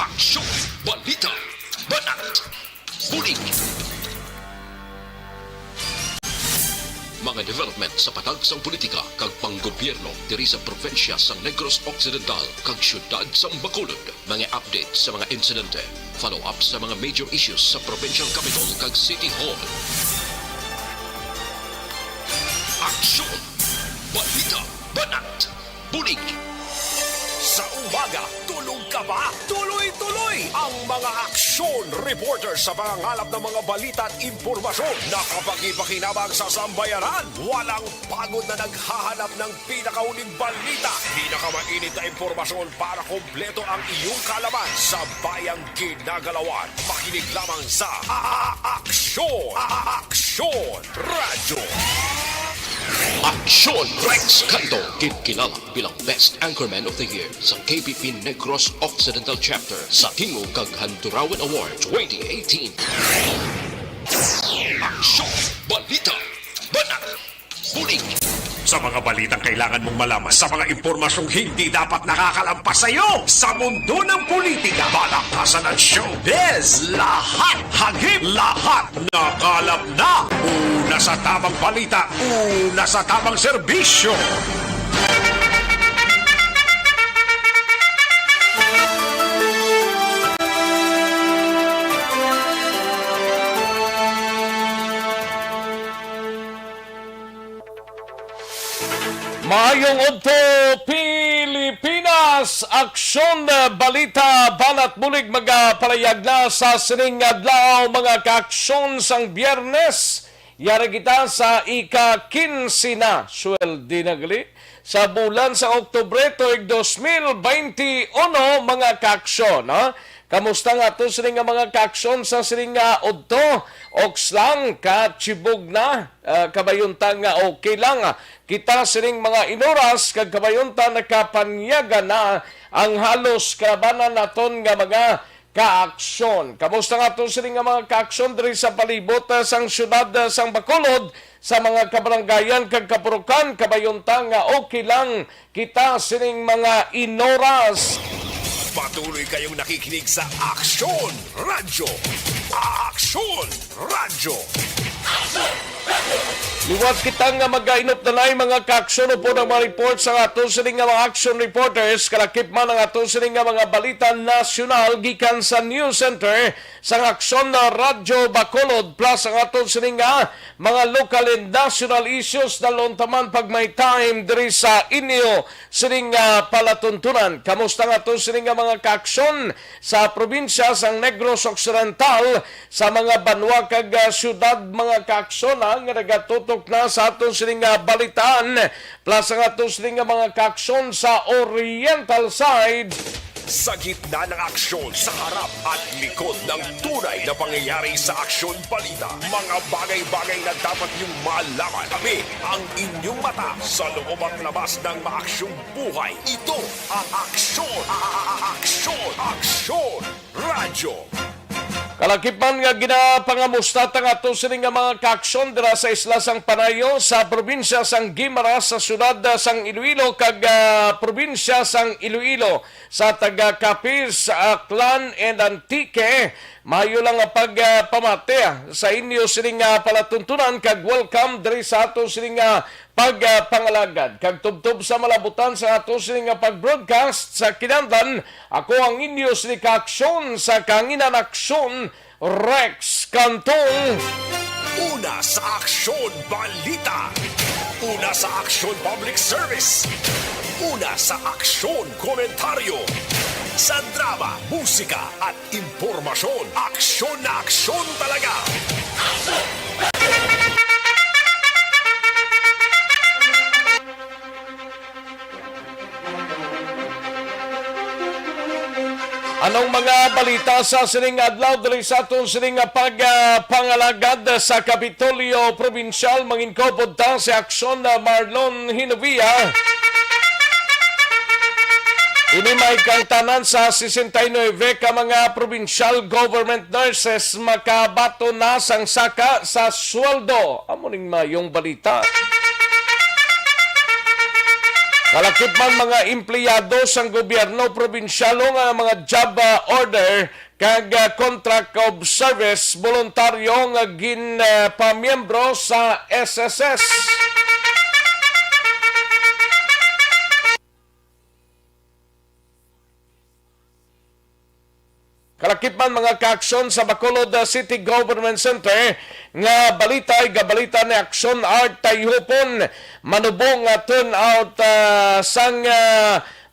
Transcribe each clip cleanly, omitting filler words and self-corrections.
Aksyon, Balita, Banat, Bulig. Mga development sa patag sang politika kag panggobyerno diri sa probinsya sang Negros Occidental kag syudad sang Bacolod. Mga update sa mga insidente, follow up sa mga major issues sa provincial capital kag City Hall. Aksyon, Balita, Banat, Bulig. Sa umaga, tulog ka ba? Tuloy-tuloy ang mga aksyon reporters sa pangangalap ng mga balita at impormasyon na kapag-ipakinabang sa sambayanan. Walang pagod na naghahanap ng pinakauling balita. Pinakamainit na impormasyon para kompleto ang iyong kalaman sa bayang ginagalawan. Makinig lamang sa Aksyon! Aksyon Radyo! Aksyon Rex Cantong, kilala bilang Best Anchorman of the Year sa KPP Negros Occidental Chapter sa Tingog kag Handurawan Award 2018. Aksyon, Balita, Banat, Bulig. Sa mga balitang kailangan mong malaman, sa mga impormasyong hindi dapat nakakalampas sa iyo, sa mundo ng politika, balakasan at showbiz, lahat hagip, lahat nakalap na. Una sa tamang balita, una sa tamang serbisyo. Maayong Udto, Pilipinas! Aksyon, Balita, Banat, Bulig, magapalayag na sa sining adlaw mga kaaksyon sang Biyernes. Yara kita sa ika-15 na, sweldi nagali, sa bulan sa Oktubre tuig 2021 mga kaaksyon. Ha? Kamusta nga to sining mga kaaksyon sa sining Udto? Okslang, katsibog na, kabayuntan nga okay lang. Kita sining mga inoras, kag kabayuntan nakapanyaga na ang halos kalabanan naton nga mga kaaksyon. Kamusta nga to sining mga kaaksyon diri sa palibot sang syudad sang Bacolod, sa mga kabarangayan kag kapurukan, kabayuntan nga okay lang. Kita sining mga inoras. Patuloy kayong nakikinig sa Aksyon Radyo. Aksyon Radyo. Liwat kita nga mag-ainop na mga kaaksyon po ng mga report sa ato sining nga mga action reporters, kalakip man ang ato sining nga mga balita nasyonal gikan sa News Center sa Aksyon na Radyo Bacolod, plus ang ato sining nga mga local and national issues na lontaman pag may time diri sa inyo sining nga palatuntunan. Kamusta nga ato sining nga mga kaaksyon sa probinsya sang Negros Occidental, sa mga banwa kag syudad mga kaaksyon nga nagatutok na sa aton sining balitaan, plus ang aton sining mga kaaksyon sa oriental side. Sa gitna ng aksyon, sa harap at likod ng tunay na pangyayari sa Aksyon Balita, mga bagay-bagay na dapat niyong malaman. Kami ang inyong mata sa loob at labas ng maaksyong buhay. Ito ang Aksyon! Aksyon! Aksyon! Radyo! Kalakipan nga ginapangamusta ang ato sining nga mga kaaksyon dira sa isla sang Panayo, sa probinsya sang Guimaras, sa syudad sang Iloilo kag probinsya sang Iloilo, sa taga Capiz, Aklan and Antique. Mayo lang ang pagpamate sa inyo sining palatuntunan kag welcome diri sa ato sining pagpangalagad kag tubtob sa malabutan sa ato sining pag-broadcast sa kinahanglan. Ako ang inyo sining kaaksyon sa kanginan aksyon, Rex Cantong. Una sa Aksyon Balita. Una sa Aksyon Public Service. Una sa Aksyon Komentaryo. Sa drama, musika at impormasyon, aksyon na aksyon talaga. Anong mga balita sa sining adlaw diri sa aton sining pagpangalagad sa Kapitolyo Provincial? Manginkopod ta si Aksyon na Marlon Hinovia. Ini may kang tanan sa 69 ka mga provincial government nurses makabato na sang saka sa sweldo. Amo ning mayong balita. Kalakip man mga empleyado sang gobyerno probinsyalo nga mga job order kag contract of service voluntaryo nga ginpamiyembro sa SSS. Kalakip man mga kaaksyon sa Bacolod City Government Center nga balita ay gabalita ni Aksyon Art Tayhupon manubong nga turnout sang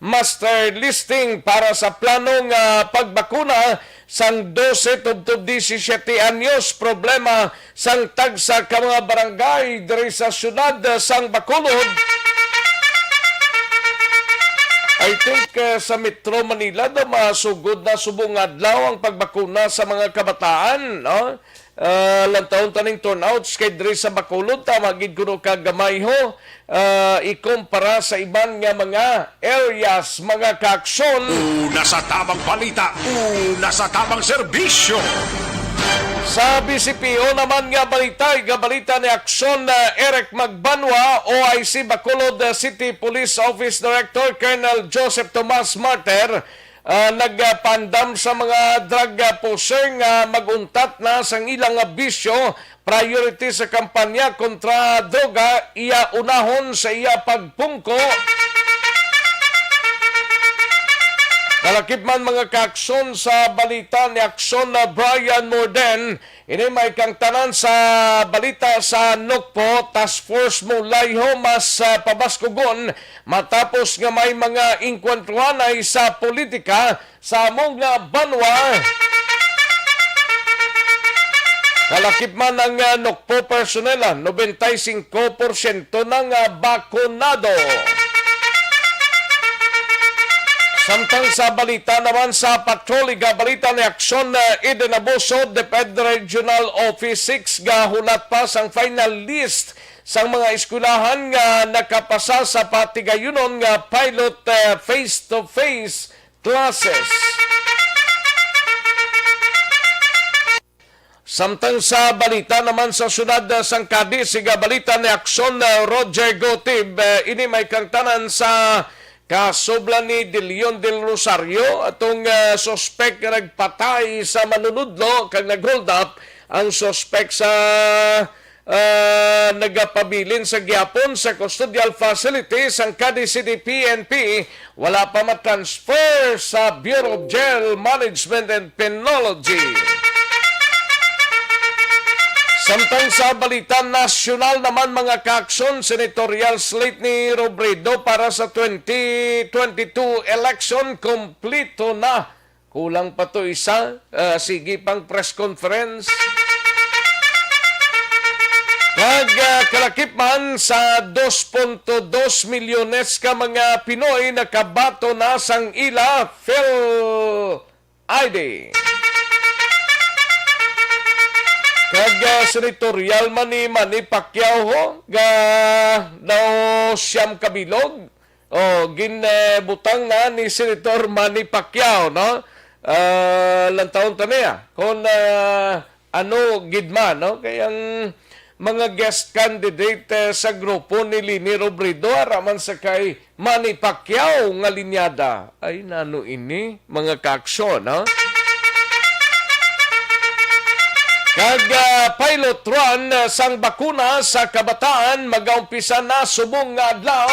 master listing para sa planong pagbakuna sang 12 tubtub 17 anyos. Problema sang tagsa ka mga barangay diri sa syudad sang Bacolod. I think sa Metro Manila na masugod na subong adlaw ang pagbakuna sa mga kabataan, no? Lantaon taning turnouts kay diri sa Bacolod tama gid kuno ka gamay ho ikumpara sa iban nga mga areas, mga kaaksyon. Una sa tamang balita, una sa tamang serbisyo. Sa BCPO naman nga balita, gabalita ni Aksyon Eric Magbanwa, OIC Bacolod City Police Office Director Colonel Joseph Tomas Marter, nagpandam sa mga drug pusher nga maguntat na sang ilang bisyo, priority sa kampanya kontra droga, iya unahon sa iya pagpungko. Kalakip man mga kaaksyon sa balita ni Aksyon Brian Morden, ini may kang tanan sa balita sa Nukpo, Task Force Mulayho mas pabaskugon matapos nga may mga inkwentruhanay sa politika sa among banwa. Kalakip man ang Nukpo personnel, 95% ng bakunado. Samtang sa balita naman sa patroliga, balita ni Aksyon Eden Abuso, DepEd Regional Office 6 ga hulat pa sang final list sang mga eskwelahan nga nakapasa sa patigayunon nga pilot face-to-face classes. Samtang sa balita naman sa syudad sang Cadiz, siga balita ni Aksyon Roger Gotib, ini may kangtanan sa kasublan ni De Leon del Rosario atong suspect nga nagpatay sa manunudlo kag nag-hold up ang suspect sa nagapabilin sa gyapon sa custodial facility sang Cadiz City PNP. Wala pa matransfer sa Bureau of Jail Management and Penology. Samtang sa balita nasyonal naman mga kaaksyon, senatorial slate ni Robredo para sa 2022 election kompleto na. Kulang pa to isa, sige pang press conference. Kalakip man sa 2.2 milyones ka mga Pinoy nakabato na sang ila PhilID. Kag senatorial man ni Manny Pacquiao ho, ga daw siyam kabilog. Ginbutang na ni Senator Manny Pacquiao, no? Lantaon ta niya. Kung gidman, no? Kayang mga guest candidate sa grupo ni Lini Robredo, araman sa kay Manny Pacquiao nga linyada. Ay, nano ini, mga kaaksyon, no? Kag pilot run sang bakuna sa kabataan mag-aumpisa na subong nga adlaw.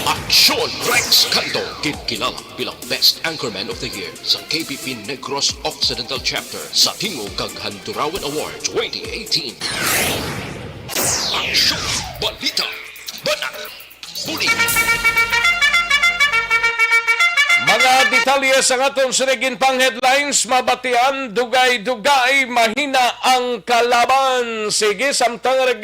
Aksyon Rex Cantong, kilala bilang Best Anchorman of the Year sa KBP Negros Occidental Chapter sa Tingog kag Handurawan Award 2018. Aksyon Balita, Banat, Bulig. Mga detalye sa atong sinigin pang headlines, mabatian, dugay-dugay, mahina ang kalaban. Sige, samtang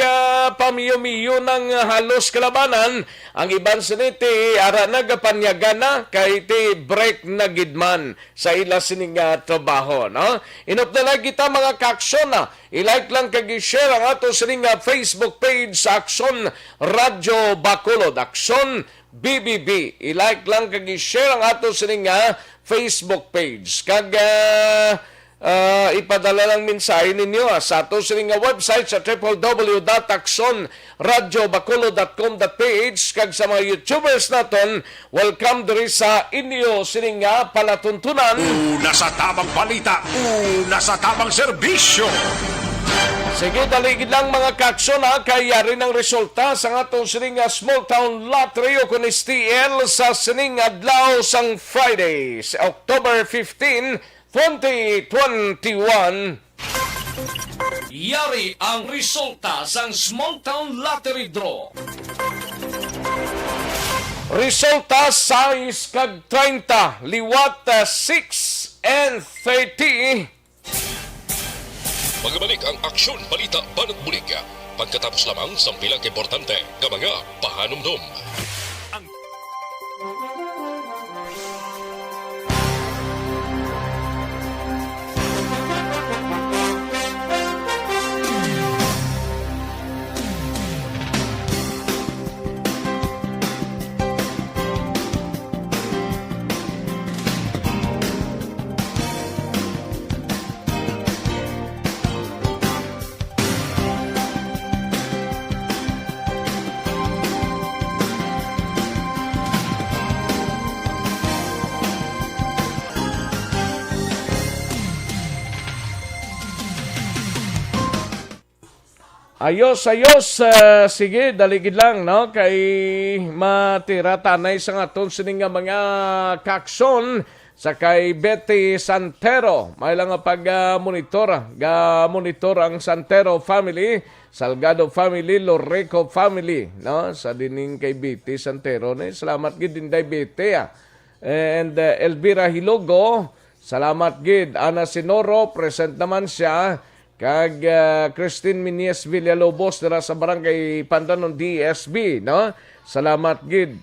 pamiyo-miyo ng halos kalabanan, ang iban siniti, ara nagapanyagan na, kay ti break na gidman sa ila sining trabaho. No? Inupdalag kita mga kaaksyon na, i-like lang kag-share ang atong sining Facebook page sa Aksyon Radyo Bacolod. Aksyon BBB. I-like lang kag i-share ang ato sining Facebook page. Kag ipadala lang mensahe ninyo sa ato sining nga website sa www.aksonradyobacolod.com.ph kag sa mga YouTubers naton, welcome diri sa inyo sining nga palatuntunan. Una sa tamang balita, una sa tamang serbisyo. Sige, daligid lang mga kaaksyon kay yari ng resulta sa atong sining nga small town lottery o kun STL sa sining adlaw sang Friday, sa October 15, 2021. Yari ang resulta sang small town lottery draw. Resulta 6 kag 30, liwat 6 and 30. Magbalik ang Aksyon, Balita, Banat, Bulig. Pagkatapos lamang sa pilang importante nga mga pahanumdum. Ayos, sige, daligid lang, no? Kay matira tanay sa aton sining nga mga kakson sa kay Betty Santero. May lang nga pag-monitor, monitor ang Santero family, Salgado family, Loreco family, no? Sa dining kay Betty Santero, ne? Salamat gid din day Betty, And Elvira Hilogo, salamat gid. Ana Sinoro, present naman siya. Kag Christine Minies Villalobos dira sa barangay Pandanon DSB, no? Salamat gid.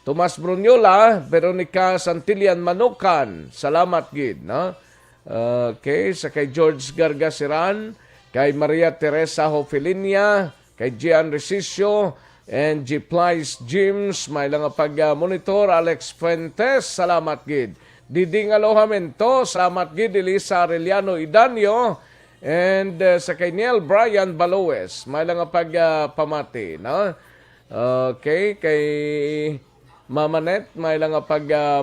Tomas Brunyola, Veronica Santillan Manukan, salamat gid, no? Okay, sa kay George Gargasiran, kay Maria Teresa Hofelinia, kay Gian Resicio, and G. Plies James, may lang pag-monitor, Alex Fuentes, salamat gid. Diding Alohamento, salamat gid. Elisa Arellano Idanyo, and sa kay Neil Brian Baloes, may lang pamati, no? Okay, kay Mamanet, may lang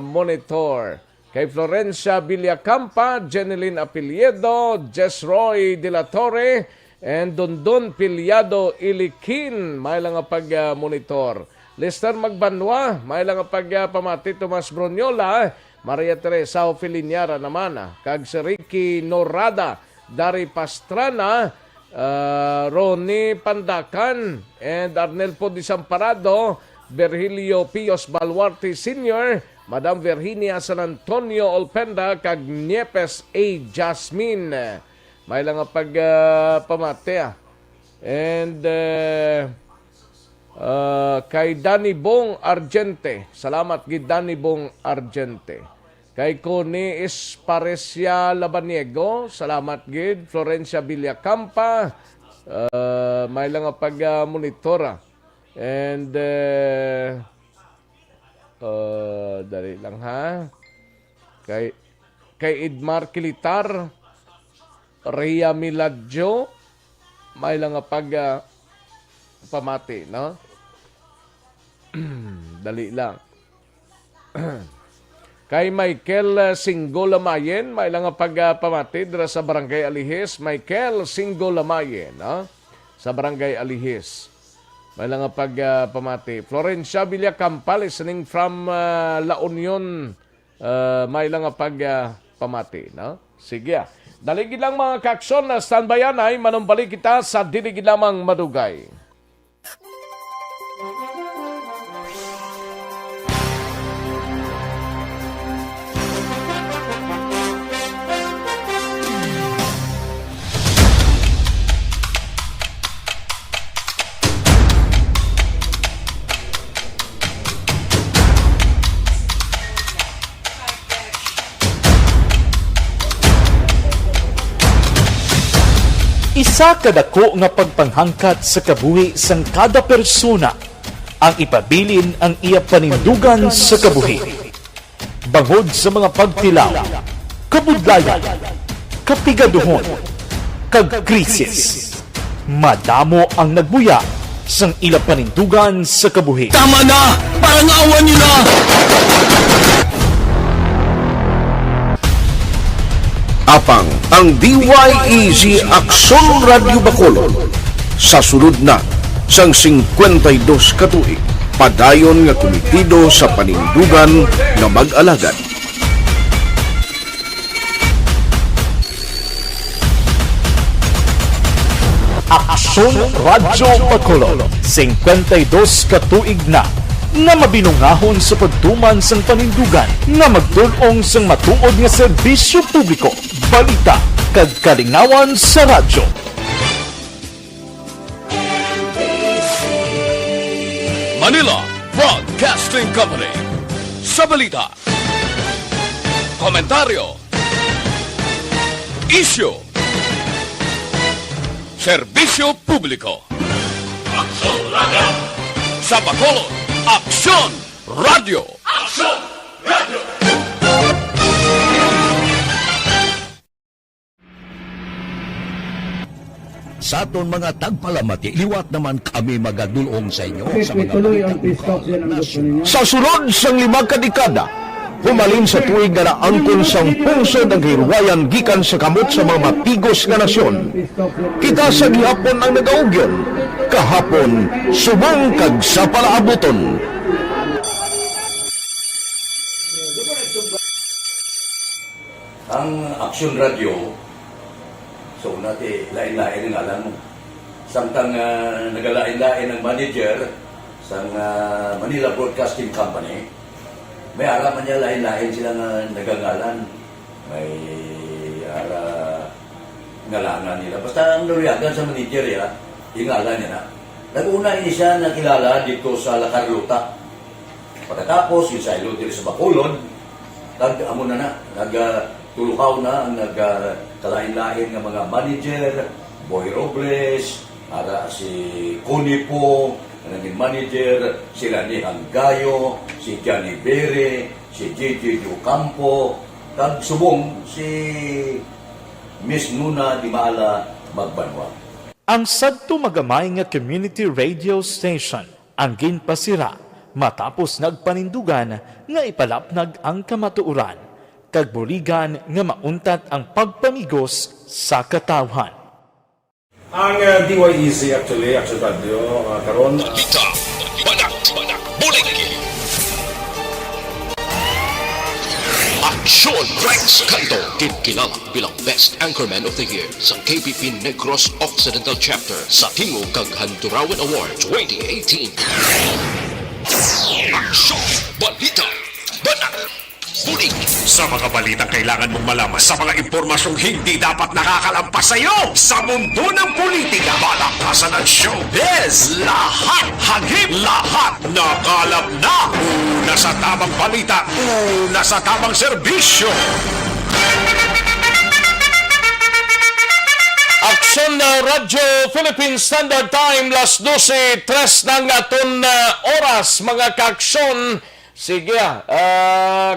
monitor. Kay Florencia Villacampa, Jeneline Apeliedo, Jess Roy De La Torre, and Dondon Pilyado Ilikin, may lang monitor. Lester Magbanwa, may lang pamati. Tomas Bronyola, Maria Teresa Ofiliniara naman, kag si Ricky Norada, Dari Pastrana, Ronnie Pandakan, and Arnel Po Disamparado, Virgilio Pios Balwarte Sr., Madam Virginia San Antonio Olpenda, kag Niepes A. Jasmine. May lang pamate. And kay Danny Bong Argente, salamat gid Danny Bong Argente. Kay Connie Esparesia Labaniego, salamat gid. Florencia Villacampa, may lang pag-monitora. And dali lang ha. Kay Idmar Kilitar, Rhea Miladjo, may lang pamati, no? Dali lang. Kay Michael Singolamayen, may lang pagpamati dira sa Barangay Alihis. Michael Singolamayen, no? Sa Barangay Alihis. May lang pagpamati. Florencia Villacampa, listening from La Union, may lang pagpamati, no? Sige. Daligid lang mga kakson na standbayan ay manumbalik kita sa diligid lamang madugay. Isa kadako nga pagpanghangkat sa kabuhi sang kada persona ang ipabilin ang iya panindugan sa kabuhi. Bangod sa mga pagtilaw, kabudlayan, kapigaduhon, kag krisis. Madamo ang nagbuya sang ila panindugan sa kabuhi. Tama na! Parang awan niyo na! Apang ang DYEZ Aksyon Radio Bacolod sa sulod na sang 52 katuig padayon nga komitido sa panindugan nga mag-alagad. Aksyon Radyo Bacolod, 52 katuig na nga mabinungahon sa pagtuman sang panindugan nga magdulong sang matuod nga serbisyo publiko, balita kag kalingawan sa radyo. Manila Broadcasting Company sa balita, komentaryo, isyu, serbisyo publiko. Aksyon Radio! Sa Bacolod, Aksyon Radio! Aksyon Radio! Sa aton mga tagpalamati, liwat naman kami magadulong sa inyo sa mga Tuloy ang peace talk yan ang gusto ninyo. Sa sulod sang 5 kadekada, humalin sa tuig nga naangkon sang pungsod ang hirwayan gikan sa kamot sa mga mapigos nga nasyon. Kita sa gihapon ang nagaugyon, kahapon subong kag sa palaabuton. Ang Aksyon Radio, so nati lain-lain ang alam mo. Samtang nagalain-lain ang manager sa Manila Broadcasting Company, may araman niya lain-lain sila nga nagangalan. May ngalangan nila. Basta ang naruyagan sa manager ya, ingalan niya na. Nag-una ini siya nakilala dito sa La Carlota. Pagkatapos, yung sa ilo dito sa Bacolod, amo na nagtulukaw na ang nagkalain-lain ng mga manager, Boy Robles, si Connie po, naging manager, sila ni Hanggayo, si Johnny Bere, si JJ Ducampo, kag subong si Miss Nuna Di Maala Magbanwa. Ang sadto magamay nga community radio station ang ginpasira matapos nagpanindugan nga ipalapnag ang kamatuuran kag buligan nga mauntat ang pagpamigos sa katawhan. Ang DYEZ actually, Aksyon Radio, karon Balita, Banat, Bulig. Aksyon Rex Cantong, kinilala bilang Best Anchorman of the Year sa KPP Negros Occidental Chapter sa Tingog kag Handurawan Award 2018. Aksyon, Balita, Banat, Bulig. Sa mga balitang kailangan mong malaman, sa mga impormasyong hindi dapat nakakalampas sa iyo, sa mundo ng politika, balakasan at showbiz, lahat, hagip, lahat, nakalap na. Una sa tamang balita, una sa tamang serbisyo. Aksyon na Radyo Philippine Standard Time, las 12:03 ng aton oras, mga kaaksyon. Sige,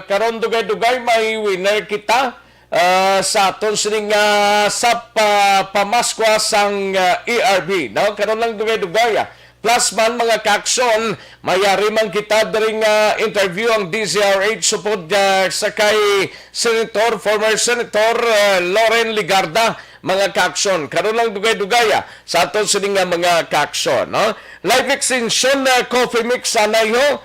karon dugay-dugay may winner kita sa aton sining sa pamaskwa sang ERB. No? Karon lang dugay-dugay. Plus man mga kaaksyon, mayari man kita daring interview ang DZRH supod sa kay former Senator Loren Ligarda, mga kaaksyon. Karon lang dugay-dugay sa aton sining mga kaaksyon. No? Live extension coffee mix sanay ho.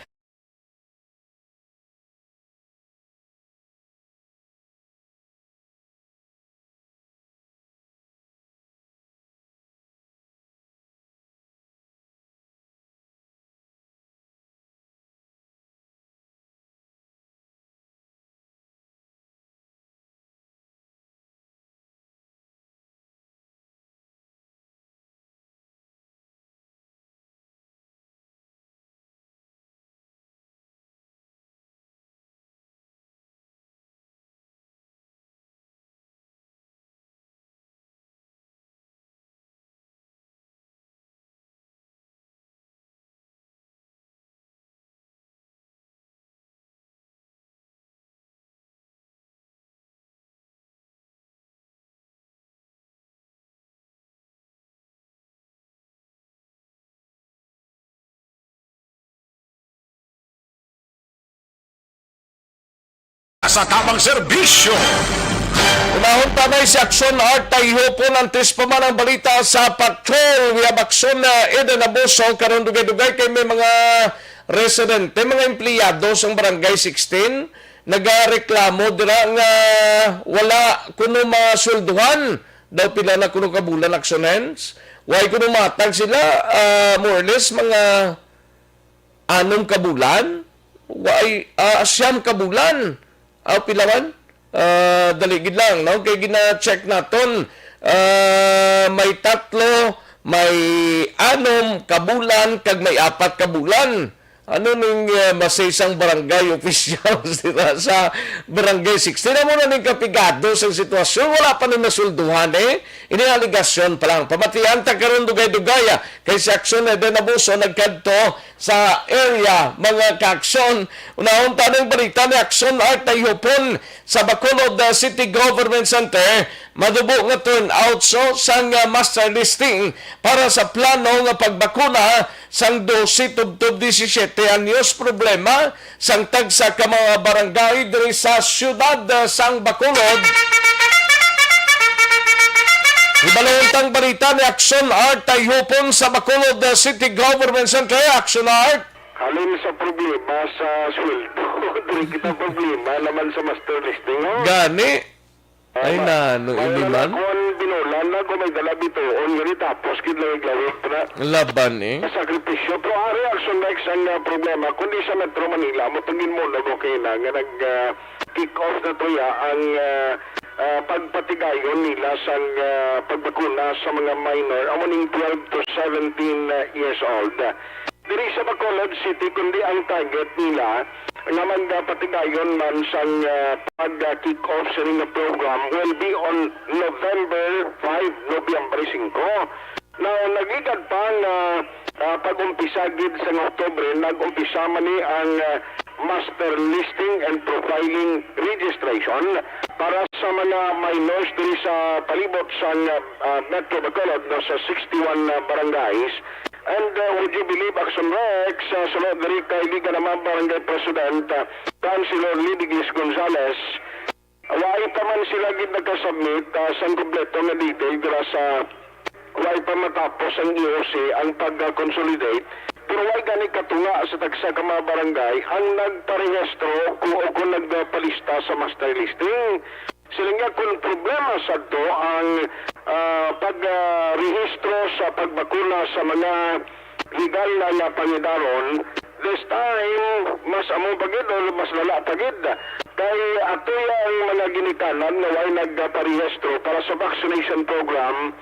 sa tamang serbisyo. Unahon tanay si Aksyon Art tayo po ng pa man ang balita sa patrol. We have Aksyon Eden Abuso karon dugay-dugay kay may mga residente, mga empleyado sa barangay 16 nagareklamo dira nga wala kuno masulduhan daw pila na kuno kabulan aksyones. Why kuno matag sila more or less mga 6 kabulan. Why siyam kabulan. Pilawan? Daligid lang, no? Kaya gina-check naton, may 3, may 6 kabulan, kag may 4 kabulan. Ano nung masisang barangay official sa barangay 16? Ano na ning kapigado sa sitwasyon? Wala pa nung nasulduhan Inialigasyon pa lang. Pamatihan ta karon dugay-dugay kay si Aksyon Eden Abuso nagkadto sa area mga kaaksyon. Unahon tanong balita ni Aksyon Art Tayhopon sa Bacolod City Government Center. Madubo nga turnout sang master listing para sa plano nga pagbakuna sang 12 tubtob 17 anyos. Problema sang tagsa ka mga barangay diri sa siyudad sang Bacolod. Ibalawantang balita ni Aksyon Art Tayhopon sa Bacolod City Government Center. Aksyon Art. Halin sa problema sa sweldo. Dili kita problema naman sa master listing. Gani. Ay na, hindi man. Kung binulan na, kung may dala bitoon, gani tapos kinlawig-lawig na. Laban Sakripisyo. Pero ari Aksyon next ang problema. Kundi sa Metro Manila, matungin mo na okay na nga nag-kick off na tuya ang pagpatigayon nila sa pagbakuna sa mga minor, amoning 12 to 17 years old. Diri sa Bacolod City, kundi ang target nila nga magpatigayon man sa pag-kick off sa ring program will be on November 5, Nobyembre 5. Now, nagligad pa nga pag-umpisa gid sa Oktubre, nag-umpisa man ni ang master listing and profiling registration para sa mga minors diri sa palibot sa Metro Bacolod sa 61 barangays. And would you believe, Aksyon Rex, sa diri kay Liga naman Barangay President, Councilor Lidigis Gonzales, why pa man sila gid nagka-submit sa kompleto nga detail dira sa why pa matapos ang EOC ang pag-consolidate. Pero why gani katunga sa tagsa ka mga barangay ang nagparehistro kung nagpalista sa master listing. Sila nga kung problema sa to ang pag-rehistro sa pagbakuna sa mga legal na pangidaron, this time mas among pagid o mas lala pagid. Kay ato ang mga ginikanan na why nagparehistro para sa vaccination program,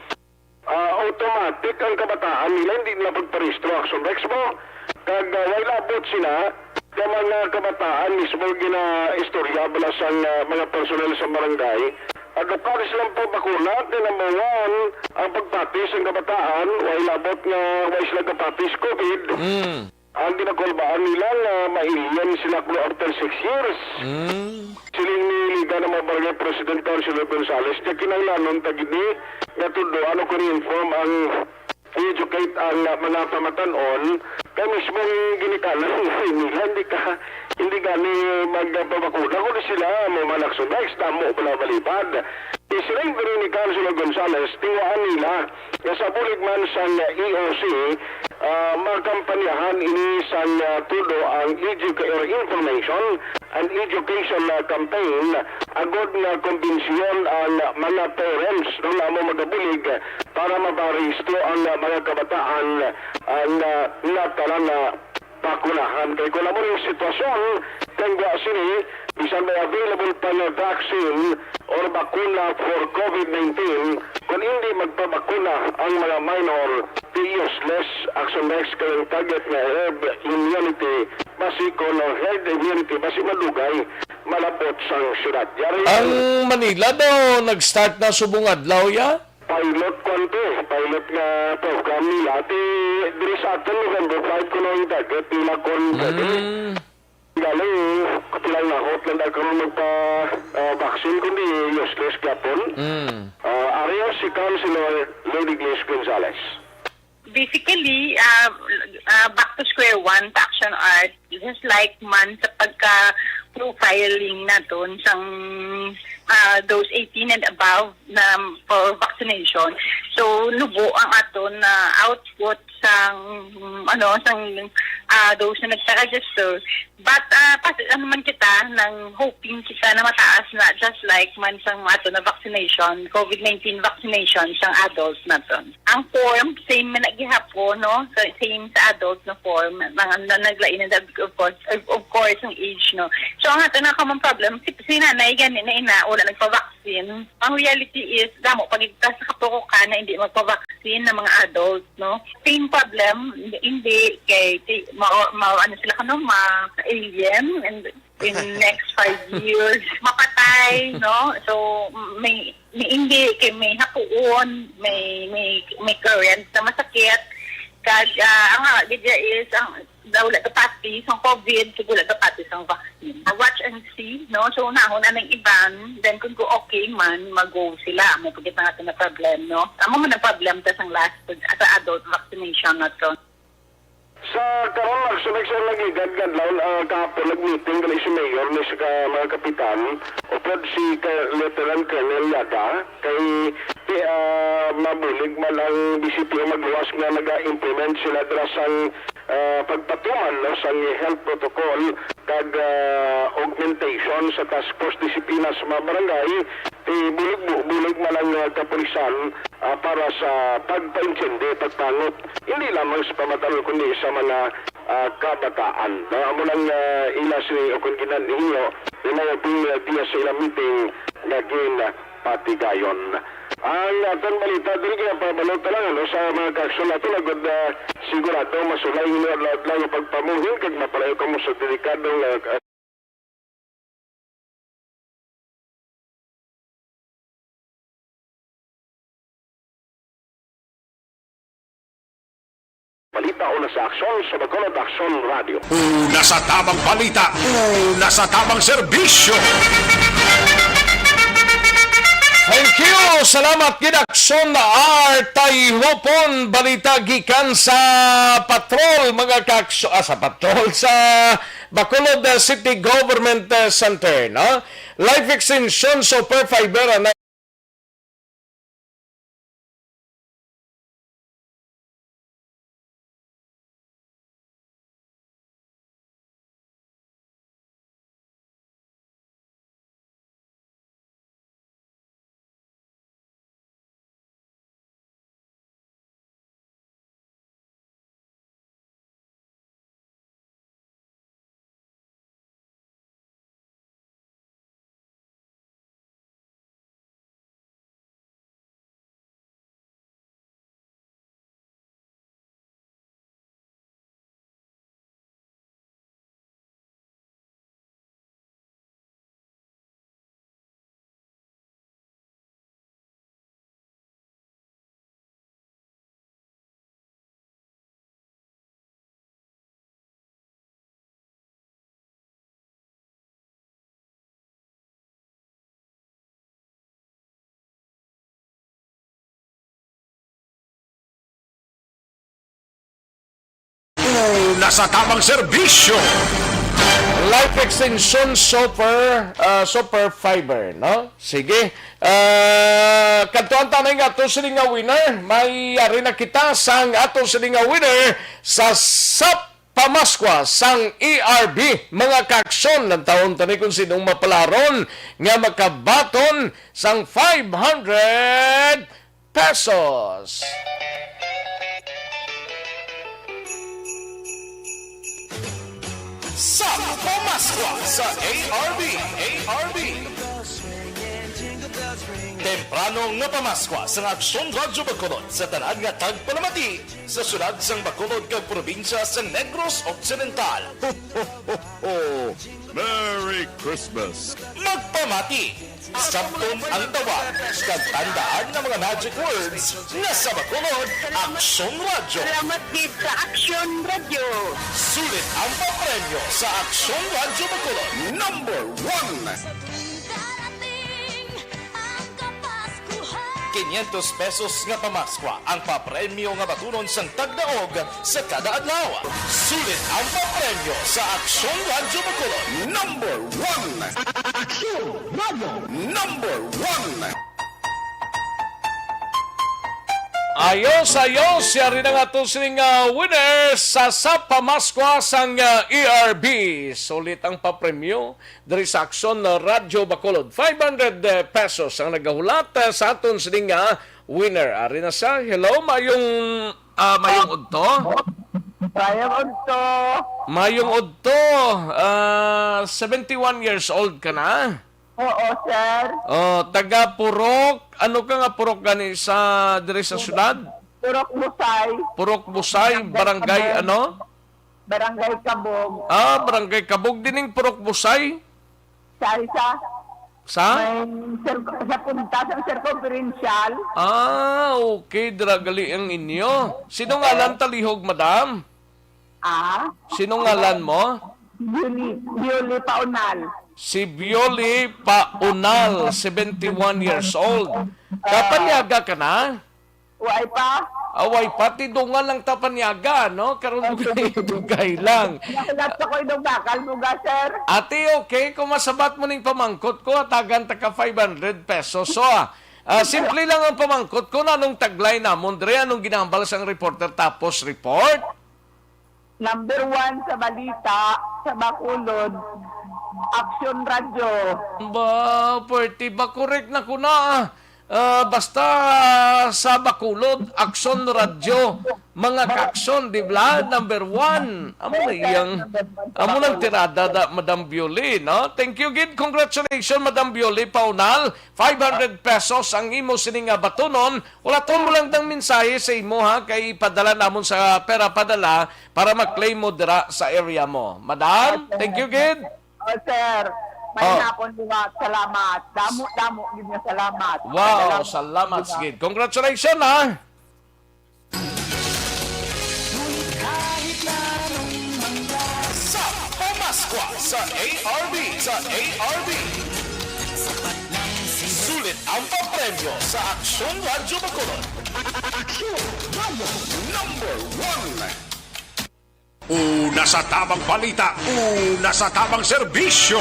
automatic ang kabataan nila hindi na pagparehistro. Aksyon Rex mo, kag why labot sila kaya mga kabataan mismo gina-istorya bala sa mga personel sa barangay. Agapkaris lang po bakuna, number 1, ang pagpatis ng kabataan, why labot nga why sila kapatis COVID. Ang ginakulbaan nila na mailiyan sila kung after 6 years. Siling niliga na mga barangay President Councilor Gonzales, niya kinailanon tagini nga tudo ano ko rin-inform ang educate ang mga pamatanon kaya mismo ginikanan nila hindi gani magpapakuna kung sila mga Aksyon Rex damo pala balipad. Sila yung ni Councilor Gonzales tingwaan nila na sa bulig man sa EOC magkampanyahan ini sa tudo ang information and education campaign agod na kumbensyon ang mga parents nung amo magabulig para maparehistro ang mga kabataan ang natala na bakunahan. Kaya kung naman yung sitwasyon, tengwa sini, bisan may available pa yung vaccine or bakuna for COVID-19, kung hindi magpabakuna ang mga minor, the useless Aksyon Rex kayong target na herd immunity, basi ko no herd immunity, basi madugay, malapot sa syudad. Ang Manila daw, nag-start na subong adlaw ya? Pilot nga program nila. Diri sa atin, November 5 ko na yung target nila kung galing katilang nakot lang dahil kung magpa-vaccine kundi useless kapon. Ariel, si Councilor Lidigis Gonzales. Basically, back to square one, Aksyon Art, just like man sa profiling naton sang those 18 and above na for vaccination. So lubo ang aton na output sang those na nagpa-register. But man kita nang hoping kita na mataas na just like man sang aton na vaccination, COVID-19 vaccination sang adults naton. Ang form same man gihapon, no? So, same sa adults na form na naglain na of course ang age, no. So ang aton na common problem si nanay gani na ina wala nagpa-vaccine. Ang reality is damo pagigtas sa katukukan na hindi magpa-vaccine ng mga adults, no. Same problem hindi kay ano sila ma-alien and in next 5 years mapatay, no. So may hindi kay may hapuon, may current na masakit kag ang gidya is ang wala kapati sa COVID, siguro kapati sa vaccine. Watch and see, no? So, nahon na ng iban, then kung go okay man, mag-go sila. May pagkita natin na problem, no? Amo man na problem tas ang last sa adult vaccination na to. Sa karon nagsulag lagi gad-gadlaw kahapon nag-meeting gali si Mayor ni sa mga kapitan upod si Lieutenant Colonel Yada kay mabulig man ang BCP magluwas nga naga-implement sila dira sang pagpatuman no sang health protocol kag augmentation sa task force disiplina sa mga barangay bulig man ang kapulisan para sa pagpa-incendi, pagpangot hindi lamang sa pamatalon kundi sa mga kabataan. Amo lang ila si kung ginaniyo inayabing dia sa ilang meeting naging patigayon. Ang aton balita dili kaya pabalot lang no sa mga kaksyon natin agad sigurado masulay ni lang pagpamuhin kag mapalayo kamo sa delikadong balita una sa Aksyon sa Bacolod Aksyon Radio. Una sa tamang balita, una sa tamang serbisyo. Thank you! Salamat Aksyon na Artay Hopon balita gikan sa patrol mga kaksyon sa patrol sa Bacolod City Government Center, no? Life extension super fiber na Una sa tamang serbisyo. life extension super fiber, no? Sige. Kantuan tanay nga ato sila nga winner. May ari na kita sang ato sila nga winner sa pamaskwa sang ERB mga kaksyon ng taon tani kung sinong mapalaron nga makabaton sang 500 pesos. Sa pamaskwa sa ARB. Temprano nga pamaskwa sa Aksyon Radyo Bacolod sa tanad nga tagpalamati sa sulad sang Bacolod kag probinsya sa Negros Occidental. Ho, ho, ho, ho. Merry Christmas! Magpamati! Sabton ang tawag kag tandaan ng mga magic words na sa Bacolod Aksyon Radyo. Salamat gid sa Aksyon Radio. Sulit ang papremyo sa Aksyon Radyo Bacolod. Number 1! 500 pesos nga pamaskwa ang papremyo nga batunon sang tagdaog sa kada adlaw. Sulit ang papremyo sa Aksyon Radyo Bacolod. Number 1! Aksyon Radyo! Number 1! Ayos, siya rin ang ato sining winner sa pamaskwa sang ERB. Sulit ang papremyo dari sa Aksyon Radyo Bacolod. 500 pesos ang nagahulat sa aton sining winner. Ari na siya. Hello, mayong udto. Mayong udto. 71 years old ka na. Oo, sir. Taga Purok. Ano ka nga Purok gani sa dire sa syudad? Purok Busay. Purok Busay, barangay ano? Barangay Kabog. Barangay Kabog dining Purok Busay. Sa? Sa punta sa circumferential. Okay, dragali ang inyo. Sino ngalan talihog, madam? Sino ngalan mo? Bioli Paunal. Si Bioli Paunal, 71 years old. Tapanyaga ka na? Uy pa? Away pa, tidungan lang tapanyaga, no? Karoon dugay lang. Nakulat ko yung bakal mo ga, sir. Ate, okay, kung masabat mo ning pamangkot ko, tagan ka 500 pesos. So, simple lang ang pamangkot ko na anong taglay namon, Dre, anong ginambal sang reporter tapos report? Number 1 sa Balita, sa Bacolod, Aksyon Radyo. Pwerte ba correct na ko na? Basta sa Bacolod, Aksyon Radyo, mga kaksyon, di ba? Number 1. Amo nang tirada da, Madam Bioli, no? Thank you, Gid. Congratulations, Madam Bioli Paunal. 500 pesos ang imo sining batunon. Wala to mo lang dang mensahe sa imo, ha? Kay ipadala namon sa pera padala para mag-claim mo dira sa area mo. Madam, thank you, Gid. Sir. May napon mga salamat. Damo, gid nga salamat. Wow, salamat, Gid. Congratulations, ha? Sa pamaskwa sa ARB. Sulit ang papremyo sa Aksyon Radyo Bacolod. Aksyon Radyo Number 1! Una sa tamang balita, una sa tamang serbisyo.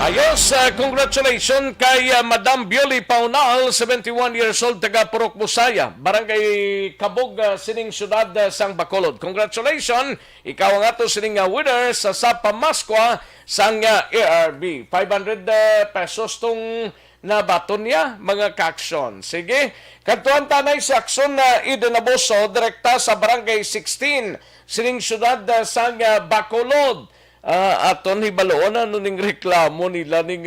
Ayos, congratulations kay Madam Bioli Paunal, 71 years old, taga Purok Busaya, Barangay Kabog, sining syudad sang Bacolod. Congratulations, ikaw ang ato sining winner sa pamaskwa sang ARB. 500 pesos tong nabaton niya, mga kaksyon. Sige, kantuan tanay sa aksyon na idinaboso, direkta sa Barangay 16, sining syudad sang Bacolod. Aton hibaloon ano ning reklamo nila ning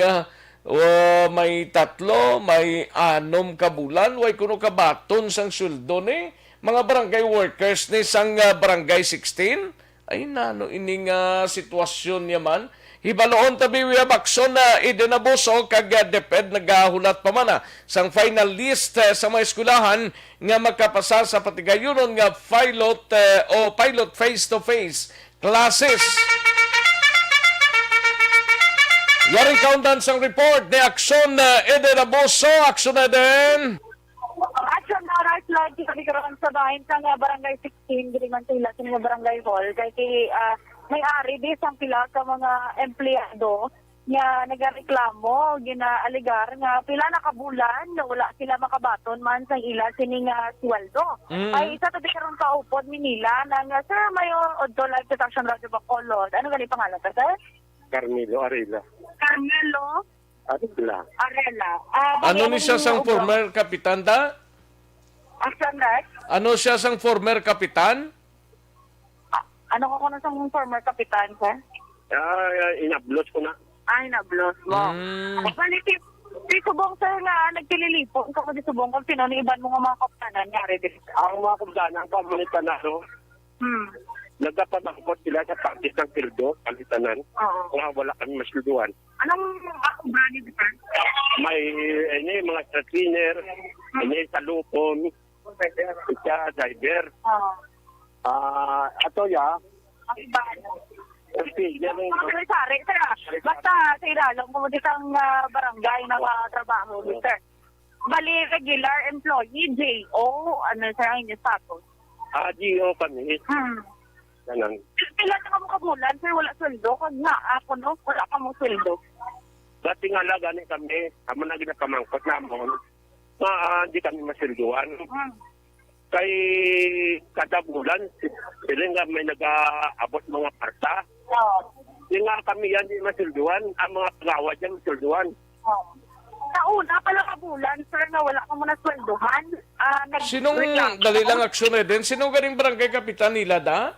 may 3, may 6 ka bulan, way kuno kabaton sang sweldo ni mga barangay workers ni sang Barangay 16. Ay nano ining sitwasyon niya man. Hibaloon tabi wiya bakson na idinaboso kag DepEd nagahulat pa man sang final list sa mga eskwelahan nga magkapasa sa patigayunon nga pilot face-to-face classes. Yaring countdown sang report ni Aksyon Eden Aboso. Aksyon Eden. Aksyon na right lagi kami karon sa bahin sa Barangay 16 giringan sila sa Barangay Hall kay may-ari di sang pila ka mga empleyado nga nagareklamo ginaaligar nga pila na kabulan wala sila makabaton man sa ila sining sweldo. Ay isa to di karon kaupod Manila nang sir mayo odto live sa Aksyon Radio Bacolod. Ano gali pangalan ta sir? Carmelo Arela. Arela. Ano ni siya sang former kapitan da? Aksyon right? Ano siya sang former kapitan? Ano ko na sang former kapitan sir? Inablos ko na. Inablos mo. Balik di subong sir nga nagtililipon ka di subong kung sino ni iban mo nga mga kapitanan nyari di. Ang mga kapitanan ang pamilitan na nagdapat sila sa practice ng pildo, palitanan. Nga wala kami masluduan. Anong brand ito? May mga cleaner, salupon, driver. Ato ya. Basta sa ilalong mo di kang barangay na trabaho, sir. Bali, regular employee, J.O., ano sir ang inyong status? Gio kami. Ganun. Pila na ka mo kabulan, sir, wala sweldo. Kag na ako, no? Wala ka mong sweldo. Dati nga lang gani kami, amo na ginapamangkot namon. Hindi kami masilduan. Kay kada bulan, sila nga may nag-aabot mga parta. Yung nga kami yan di masilduan, ang mga pagawad yan masilduan. Sa una pala kabulan, sir, na wala ka muna sweldohan. Sinong, dali lang aksyon na din, sinong galing barangay kapitan nila da?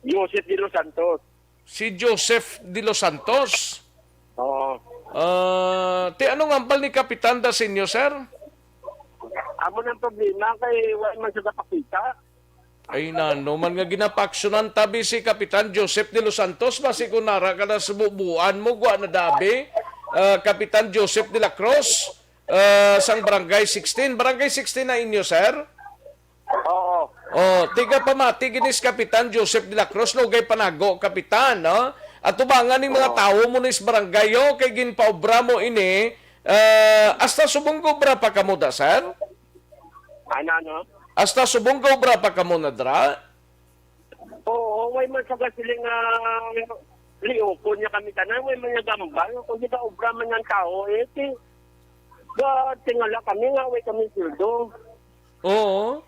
Joseph de los Santos. Si Joseph de los Santos. Oo. Anong ambal ni kapitan da sa inyo, sir? Amo ng problema kay wala man sa pakita. Ay nano, man nga ginapaksyonan tabi si Kapitan Joseph de los Santos, basi kung nara ka na sa bubuan mo, gwa na dabi, Kapitan Joseph de la Cruz, sang Barangay 16. Barangay 16 na inyo, sir? Oo. Tiga pamati, ginis Kapitan Joseph de la Cruz, lugay panago, Kapitan, no? At tubangan ng mga tao mo nis barangay, kay ginpaobra mo ini, hasta subong obra pa kamo da, sir? Ano? Hasta subong obra pa kamo na dra? Oo, may man sa gasiling lioko niya kami tanan, may man nagambal. Kung di ba obra man ng tao, tingala kami nga, way kami sildo. Oo.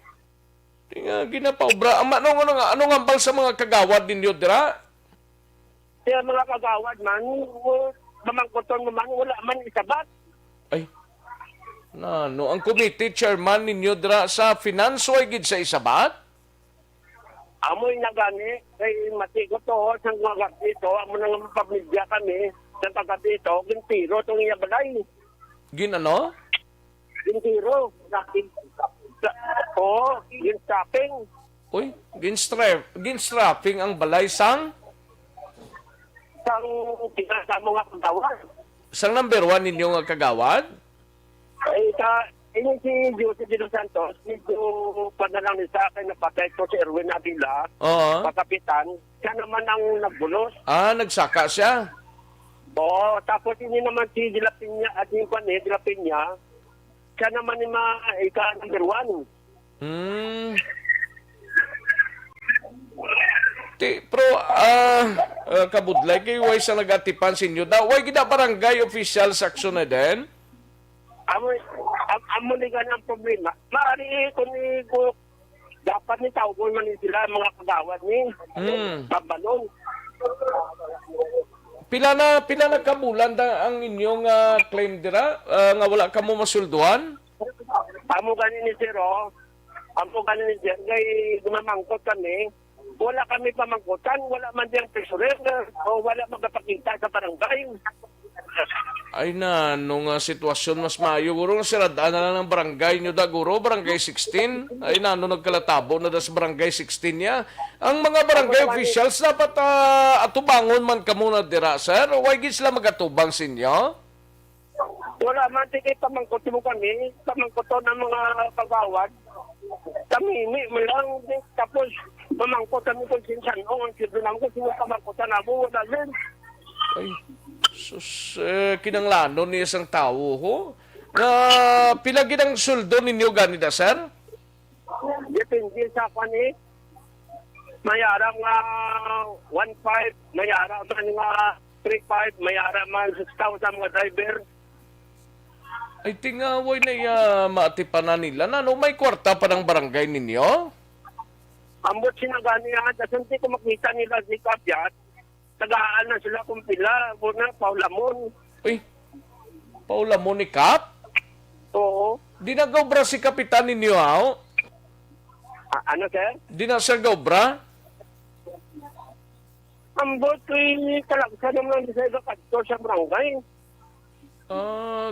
Tinga ginapaobra. Anong ambal sa mga kagawad ninyo dira? Kaya mga kagawad man, mamangkoton mo man, wala man isabat. Ay. Ang committee chairman ninyo dira sa finance way gid sa isabat? Amoy na gani, kay mati ko to, sang mga dito, amo nang pamilya kami, sa taga dito, gintiro itong iyabalay. Ginano? Gintiro. Oo, ginstrapping. Uy, ginstrapping ang balay sang? Sang pinasamo nga kagawad. Sang number 1 ninyo nga kagawad? Ay, ini si Jose de los Santos, medyo panalang ni sa akin, napatay ko si Erwin Avila, Oo. kapitan, siya naman ang nagbulos. Nagsaka siya. Oo, tapos ini naman si Dilapinya at yung kwan Dilapinya, siya naman yung number 1. Pero, kabudlay, kayo way sa nag-atipan sa inyo. Way gina barangay official sa aksyon na din? Amo ni ganang problema. Maari ko dapat ni tao ko man sila mga kagawad ni. Pabalon. Pila na kabulan da ang inyong claim dira nga wala kamo masulduan? Amo ganin ni Zero. Amo ganin ni Zero. Ngay gumamangkot kami. Wala kami pamangkotan. Wala man diyang treasurer. O wala magpapakita sa barangay. Ay nung sitwasyon mas maayo. Guro nga siradaan na lang ng barangay nyo da, guro. Barangay 16. Ay nagkalatabo na da sa barangay 16 niya. Ang mga barangay officials dapat atubangon man ka muna dira, sir. Why gid sila magatubang sa inyo? Wala man tigay pamangkot mo kami. Pamangkot ng mga kagawad. Kami mo lang. Tapos pamangkot kami kung sinsan. Ang sino naman kung sino pamangkotan na mo. Wala din. Ay, sus, kinanglano ni isang tao ho. Pila gid ang suldo ninyo ganida, sir? Depende sa kwan Mayarang 1.5, mayarang man nga 3.5, mayarang man 6,000 mga driver. Ay tingaway na maatipan na nila. May kwarta pa ng barangay ninyo? Ambot sinagani yan, kasi hindi ko makita nila si Kabyat. Tagaan na sila kung pila, muna, Paulamon. Uy, Paulamon ni Kap? Oo. Di na gawbra si kapitan ninyo, ha? Ano, sir? Di na siya gawbra? Ambot ko'y talagsa naman sa kadto sa barangay.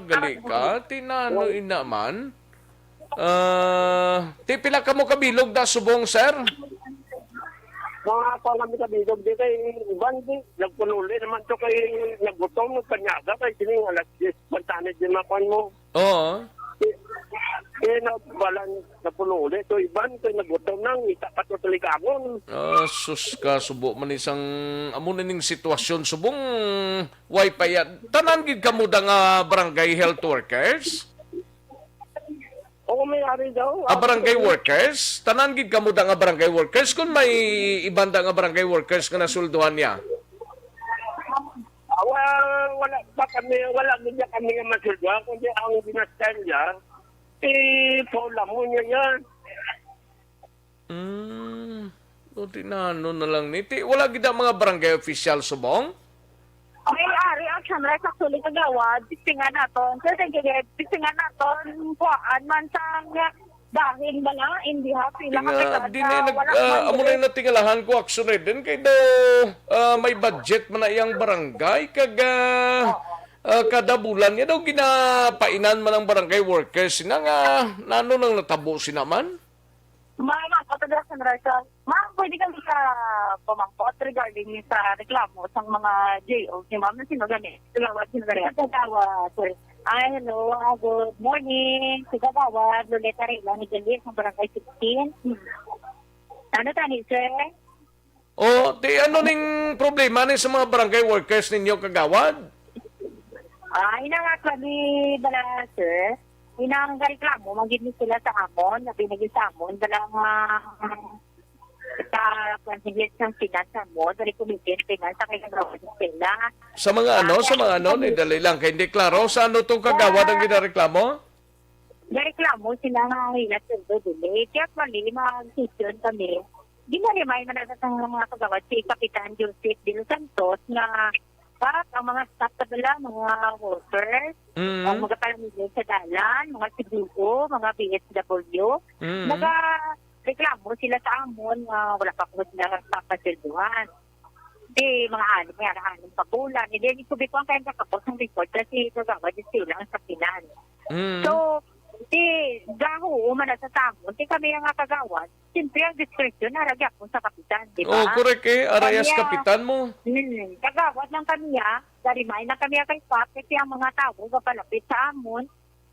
Gali ka. Tinano inaman. Pila ka mo kabilog da subong, sir? Mga kami kabilog di kay Iban di. Nagpunuli naman to kay naggutom, nagkanyaga kay sining alas 10. Bantanit din makuan mo. Oo. Nabalan na punuli. To Iban, kay naggutom nang itapat ko tuligagon. Sus ka, subo man isang amunaning sitwasyon. Subong wifi yan. Tanan gid ka mo da nga barangay health workers? may-ari daw. Barangay workers? Tanan gid kamo da nga barangay workers kung may ibanda nga barangay workers nga nasulduhan niya. Wala din kami nga masulduhan, kundi ang binastan niya, Paula mo niya yan. Buti na ano na lang niti. Wala gid ang mga barangay official subong? Okay, ari, action right, actually, kagawad, pistingan naton. Kasi pistingan naton, kuhaan man sa dahil ba nga, hindi happy lang Di na amo na yung natingalahan ko action din kay do may budget man na iyang barangay kada bulan niya daw ginapainan man ang barangay workers sina nga nano nang natabo sinaman. Ma'am, Patagrasan Rachel, ma'am, pwede kami ka pumangkot regarding sa reklamo sa mga JO. Si ma'am, sino gani? Sino gani? Kagawad, sir. Ay, hello, good morning. Si Kagawad, Loleta Rila, ni Galis, ng Barangay 16. Ano tani, sir? Ano ning problema ni sa mga barangay workers ninyo, Kagawad? Ina nga kami bala, sir. Inang reklamo, magiging sila sa amon, na pinagin sa amon, dalang sa konsigit ng finance mo, dari kumitin, finance, sa kagawad sila. Sa mga ano, dali lang, kaya hindi klaro, sa ano itong Kagawad ang ginareklamo? Reklamo sila nga hilat sundo dili. Kaya mali, mag-session kami. Ginarimay na natatang mga kagawad si Kapitan Joseph Dilo Santos na para ang mga staff kadala, mga workers, ang mga palamigay sa dalan, mga siguro, mga PSW, nag-reklamo sila sa amon, wala pa po sila papasilduhan. Di, mga anim pagulan. Hindi, isubi ko ang kayang kakapos ng report kasi kagawad sila ang sakinan. So, gaho, umana sa tamon, kami ang kagawad, siyempre ang discretion naragyak mo sa kapitan, di ba? Correct arayas kapitan mo. Kagawad lang kami darimay na kami kay Pap, kasi ang mga tao, kapalapit sa amon,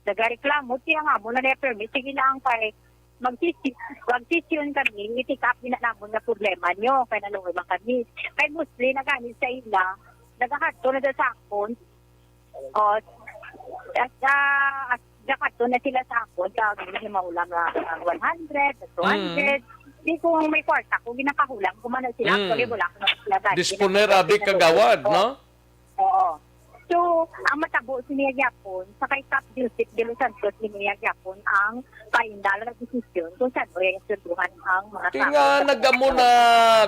nagareklamo, siya nga mo na permit sige lang kay mag-session kami, itikap na namon na problema nyo, kaya nalungoy man kami. Kay Musli, naganit sa ila, nagahato na sa akon, Jakato na sila sa ako, kaya maulam na 100, 200. Di kung may kwarta, kung ginakahulang, kumana sila, actually wala ko na sila. Disponer adik Kagawad, no? Oo. So, ang matabo siniya Japon, sa kay Cap Joseph de Los Santos, siniya Japon ang final na desisyon kung saan o yung sunduhan ang mga tao. Nga nagamo na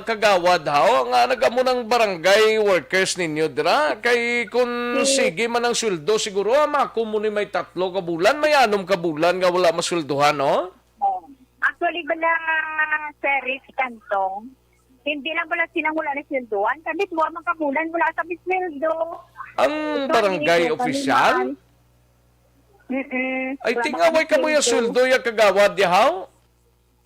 Kagawad nga nagamo ng barangay workers ninyo dira kay kung sige man ang sweldo siguro makumuni may 3 ka bulan may 6 ka bulan nga wala masulduhan no? Actually bala Serif Cantong, hindi lang wala silang wala na sweldoan, kasi mo mga kabulan wala sa sweldo. Ang barangay official? Ay, tingaway ka mo yung sweldo yung Kagawad, yahaw?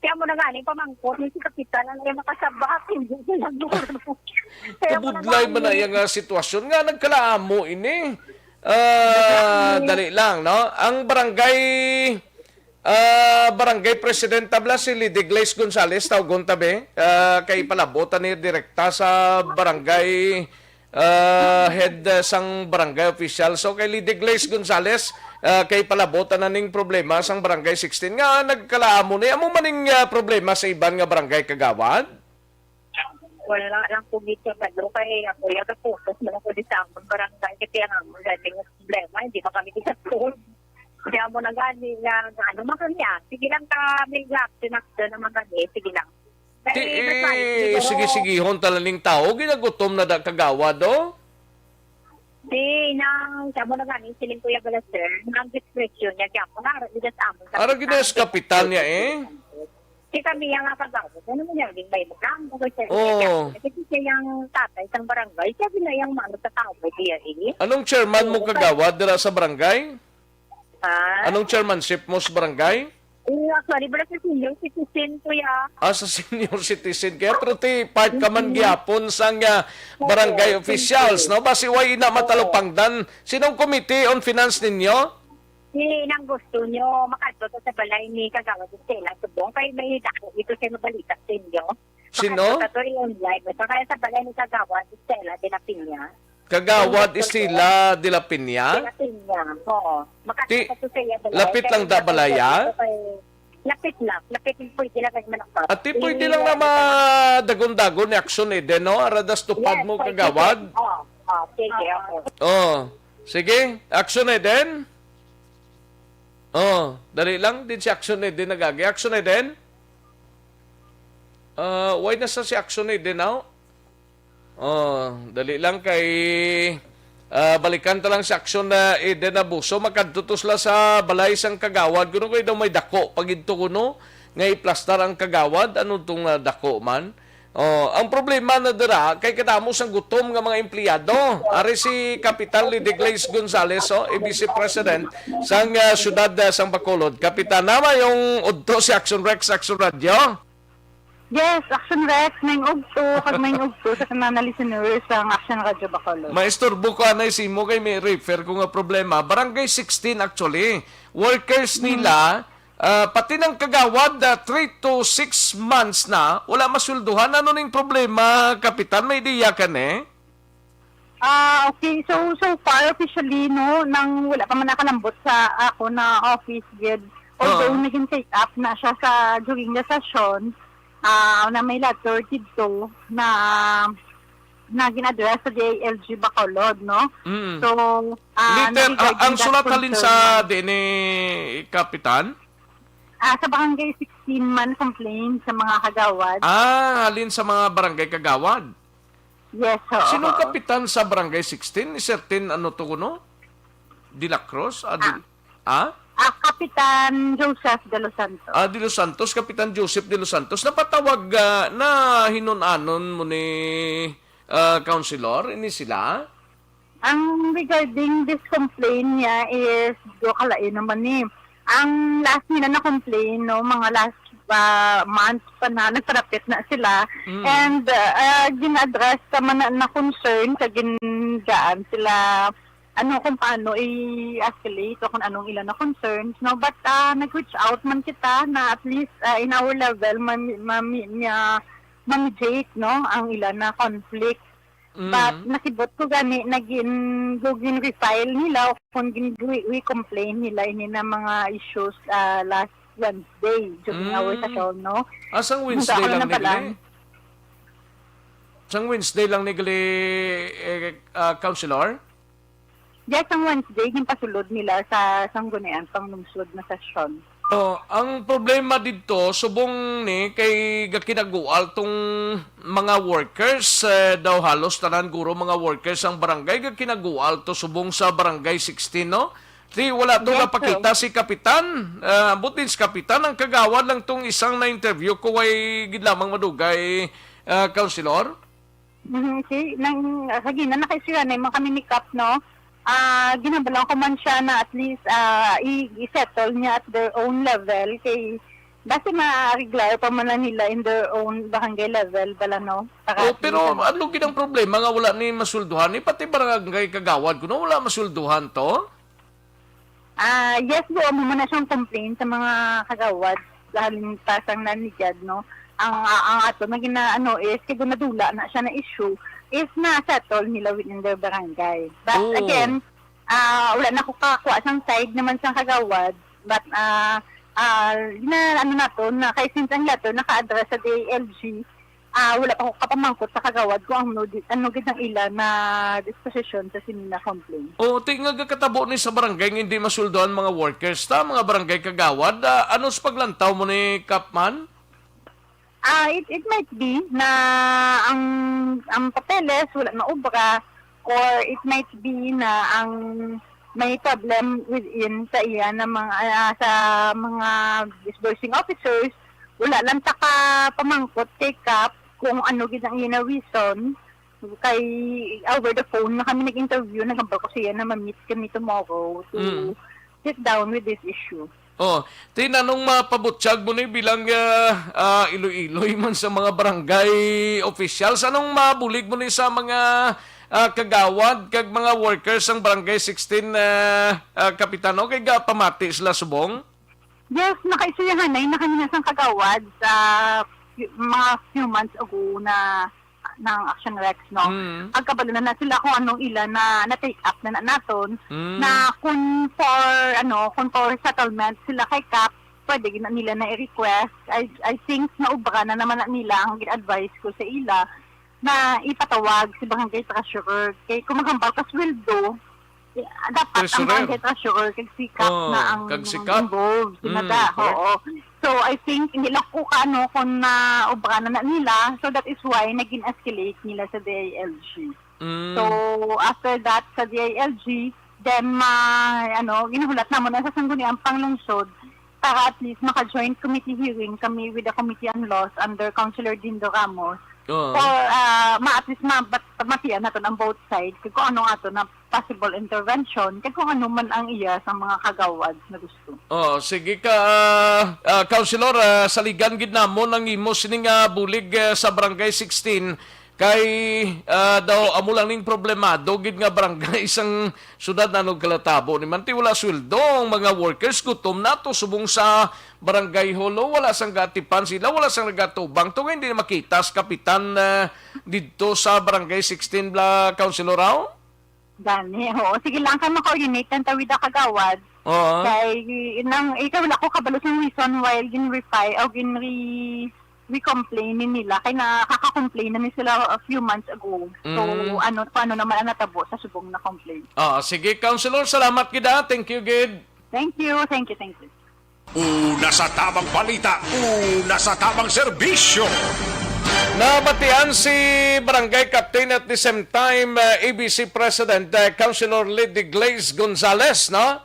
Kaya mo na galing pamangkot, si Kapitan ang yung makasabak, hindi sila duro. Kabudlay man na yung sitwasyon nga, nagkalaamo ini. Dali lang, no? Ang barangay president tabla si Lidy Glaze Gonzales, tawgon tabi, kay palabotan ni direkta sa barangay head sang barangay official. So kay Lidy Glaze Gonzales, kay palabotan na ning problema sang barangay 16 nga nagkalaamo ni amo maning problema sa iban nga barangay Kagawad. Wala lang po dito pero kay ako yung focus na ako di sa among barangay kaya nga mo galing problema hindi pa kami isa-solve. Kaya mo na galing ano man kami sige lang kami tinakda naman kami sige lang. Sige, hon talaning tao, ginagutom na da Kagawad, do? Siya mo na ganing siling Kuya Balaster, ang discretion niya, kaya mo na, aragidas amon. Aragidas kapitan niya, Si kami yung Kagawad, ano mo niya, may mukhang, kasi siya yung tatay sa barangay, siya na yung mga sa tao, Anong chairman mo Kagawad dira sa barangay? Anong chairmanship mo sa barangay? Actually, bala sa senior citizen, Kuya. Sa senior citizen kaya pero part ka man gyapon sang barangay officials, no? Basi way ina matalupangdan. Sinong committee on finance ninyo? Nang gusto nyo makadto sa balay ni Kagawad Stella subong kay may dako ito sa Balita sa inyo. Sino? Makadto yung live. So kaya sa balay ni Kagawad Stella Dinapinya. Kagawad Estila de la Piña. Lapit niya. Oo. Ti- Makakita ko sa iya. lapit lang da balaya? Lapit lang. Lapit lang po. Hindi lang manakot. At ti pwede lang na madagon-dagon ni Aksyon din, no? Aradas tupad mo kagawad. Oo. Sige. Okay. Oh, sige. Aksyon din. Oh, dali lang din si Aksyon din nagagi. Aksyon din. Why na sa si Aksyon din now? Oh, dali lang kay balikan ta lang sa Aksyon na Eden Abuso makadtutos la sa balay sang kagawad kuno kay daw may dako pagidto kuno nga iplastar ang kagawad ano tong dako man. Oh, ang problema na dira kay kadamo sang gutom nga mga empleyado. Ari si Kapitan Lideglaze Gonzales, Vice President sang syudad sang Bacolod. Kapitan nama yung udto si Action Rex Action Radio. Yes, Action Rex, may ugto, kag may ugto sa mga listeners ng Action Radio Bacolod. Maisturbo ko anay si mo kay may refer ko nga problema. Barangay 16 actually. Workers nila, pati ng kagawad, 3 to 6 months na, wala masulduhan. Ano ning problema, Kapitan? May ideya ka ne? Okay. So far, officially, no, nang wala pa man nakalambot sa ako na office gid. Although naging take up na siya sa during the session, na may letter dito na gin-address sa DILG Bacolod, no? So, ang sulat halin sa ni Kapitan? Sa barangay 16 man complaint sa mga kagawad. Halin sa mga barangay kagawad? Yes, so. Sinong kapitan sa barangay 16? Certain ano to kuno? De la Cruz? Kapitan Joseph de los Santos. De los Santos, Kapitan Joseph de los Santos. Napatawag na hinunanon mo ni Councilor, ini sila? Ang regarding this complaint niya is, do kalain naman ni. Ang last nila na complain, no, mga last months pa na, nagparapit na sila. And gin-address naman na concern sa gindaan sila, kung paano i-escalate o kung anong ilan na concerns, no? But nag-reach out man kita na at least in our level, ma-mediate, no, ang ilan na conflict. But nakibot ko gani, naging refile nila o kung we-complain nila ini na mga issues last Wednesday during our session, no? Asang Wednesday lang nigli? Asang Wednesday lang nigli, Councilor? Yes, ang Wednesday, yung pasulod nila sa sanggunian pang lungsod na session. Ang problema dito, subong ni kay gakinagual tong mga workers, daw halos tanan guro mga workers ang barangay gakinagual to subong sa barangay 16, no? Wala to napakita si Kapitan. Butin si Kapitan, ang kagawad lang tong isang na-interview ko ay ginlamang madugay, Councilor. Okay, sige, na nakaisira na yung mga kami ni Cap, no? Ginabalang ko man siya na at least i-settle niya at their own level kay basta ma-regular pa man nila in their own barangay level bala, no? Pero ano ginang problema nga wala ni masulduhan ni pati barangay kagawad kuno wala masulduhan to? Yes, buo mo na siyang complaint sa mga kagawad dahil pasang nanigad, no? Ang ato na is kaya nadula na siya na issue is na-settle nila within their barangay. But again, wala na ko kakuha sang side naman sa kagawad. But na kay since ang lato naka-address sa DILG, wala pa ko kapamangkot sa kagawad kung ano gid ang ila na disposition sa sinina complaint. Tingag katabo ni sa barangay hindi masuldoan mga workers ta, mga barangay kagawad. Ano sa paglantaw mo ni Kapman? It might be na ang papeles wala na obra, or it might be na ang may problem within sa iya na sa mga disbursing officers wala lang taka pamangkot kay Cap kung ano gid ang ina reason. Kay over the phone na kami nag-interview, nagambal ko siya na ma-meet kami tomorrow to sit down with this issue. Tinanong mapabutsyag mo ni bilang Iloy-Iloy man sa mga barangay officials. Anong mabulig mo ni sa mga kagawad, kag mga workers ng barangay 16 Kapitano, kay pamati sila subong? Yes, nakaisuyahan na kanina sang kagawad sa mga few months ago na ng Aksyon Rex, no? Ang kabalo na sila kung anong ilan na na-take up na naton, na kung for settlement sila kay Cap, pwede gina nila na i-request. I think na ubra na naman na nila ang gin-advise ko sa ila na ipatawag si Barangay Treasurer. Kay kung maghambal ka sweldo, dapat ang Barangay Treasurer kag sikap na ang involved. Oo. So I think nila ko kung na ubra na nila, so that is why naging escalate nila sa DILG. So after that sa DILG, then ginuhulat naman na sa sangguniang panglungsod para at least maka-joint committee hearing kami with the Committee on Laws under Councilor Dindo Ramos. Or at least matiyan natin ang both sides kung ano ato na possible intervention kung ano man ang iya sa mga kagawad na gusto. Sige ka, Councilor, saligan gid namo nang imo sining bulig sa Barangay 16 kay daw amo lang ning problemado gid nga barangay isang syudad na nagkalatabo ni manti wala sweldo ang mga workers gutom nato subong sa barangay holo wala sang gatipan sila wala sang nagatubang to hindi makita sa kapitan didto sa Barangay 16 bla Councilor Rao. Gani, sige lang ka ma-coordinate ng tawid na kagawad. Kay ikaw wala ko kabalo sa reason why gin-refy o gin-re-complain nila kay nakaka-complain na sila a few months ago. So paano naman ang natabo sa subong na complaint. Sige Councilor, salamat gid. Thank you gid. Thank you. Una sa tamang balita, una sa tamang serbisyo. Nabatian si Barangay Captain at the same time ABC President Councilor Lady Glaze Gonzales, no?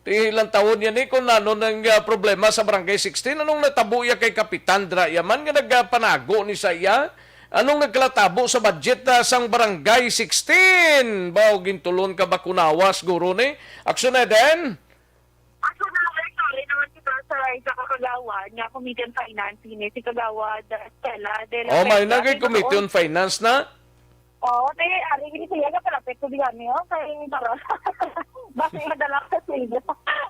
Ilang taon yan kung ano ng problema sa Barangay 16. Anong natabo ya kay Kapitan Drayaman nga nagpanago ni sa iya? Anong nagkalatabo sa budget sang Barangay 16? Bao gintulon ka ba kunawas guro ni? Aksyon na din? Aksyon na sorry naman kita sa isa kagawad nga Committee on Finance si kagawad Stella de la may nagay Committee on Finance na? Te ari gini siya nga pala pekto digami kay baro. Basta yung dala sa silyo.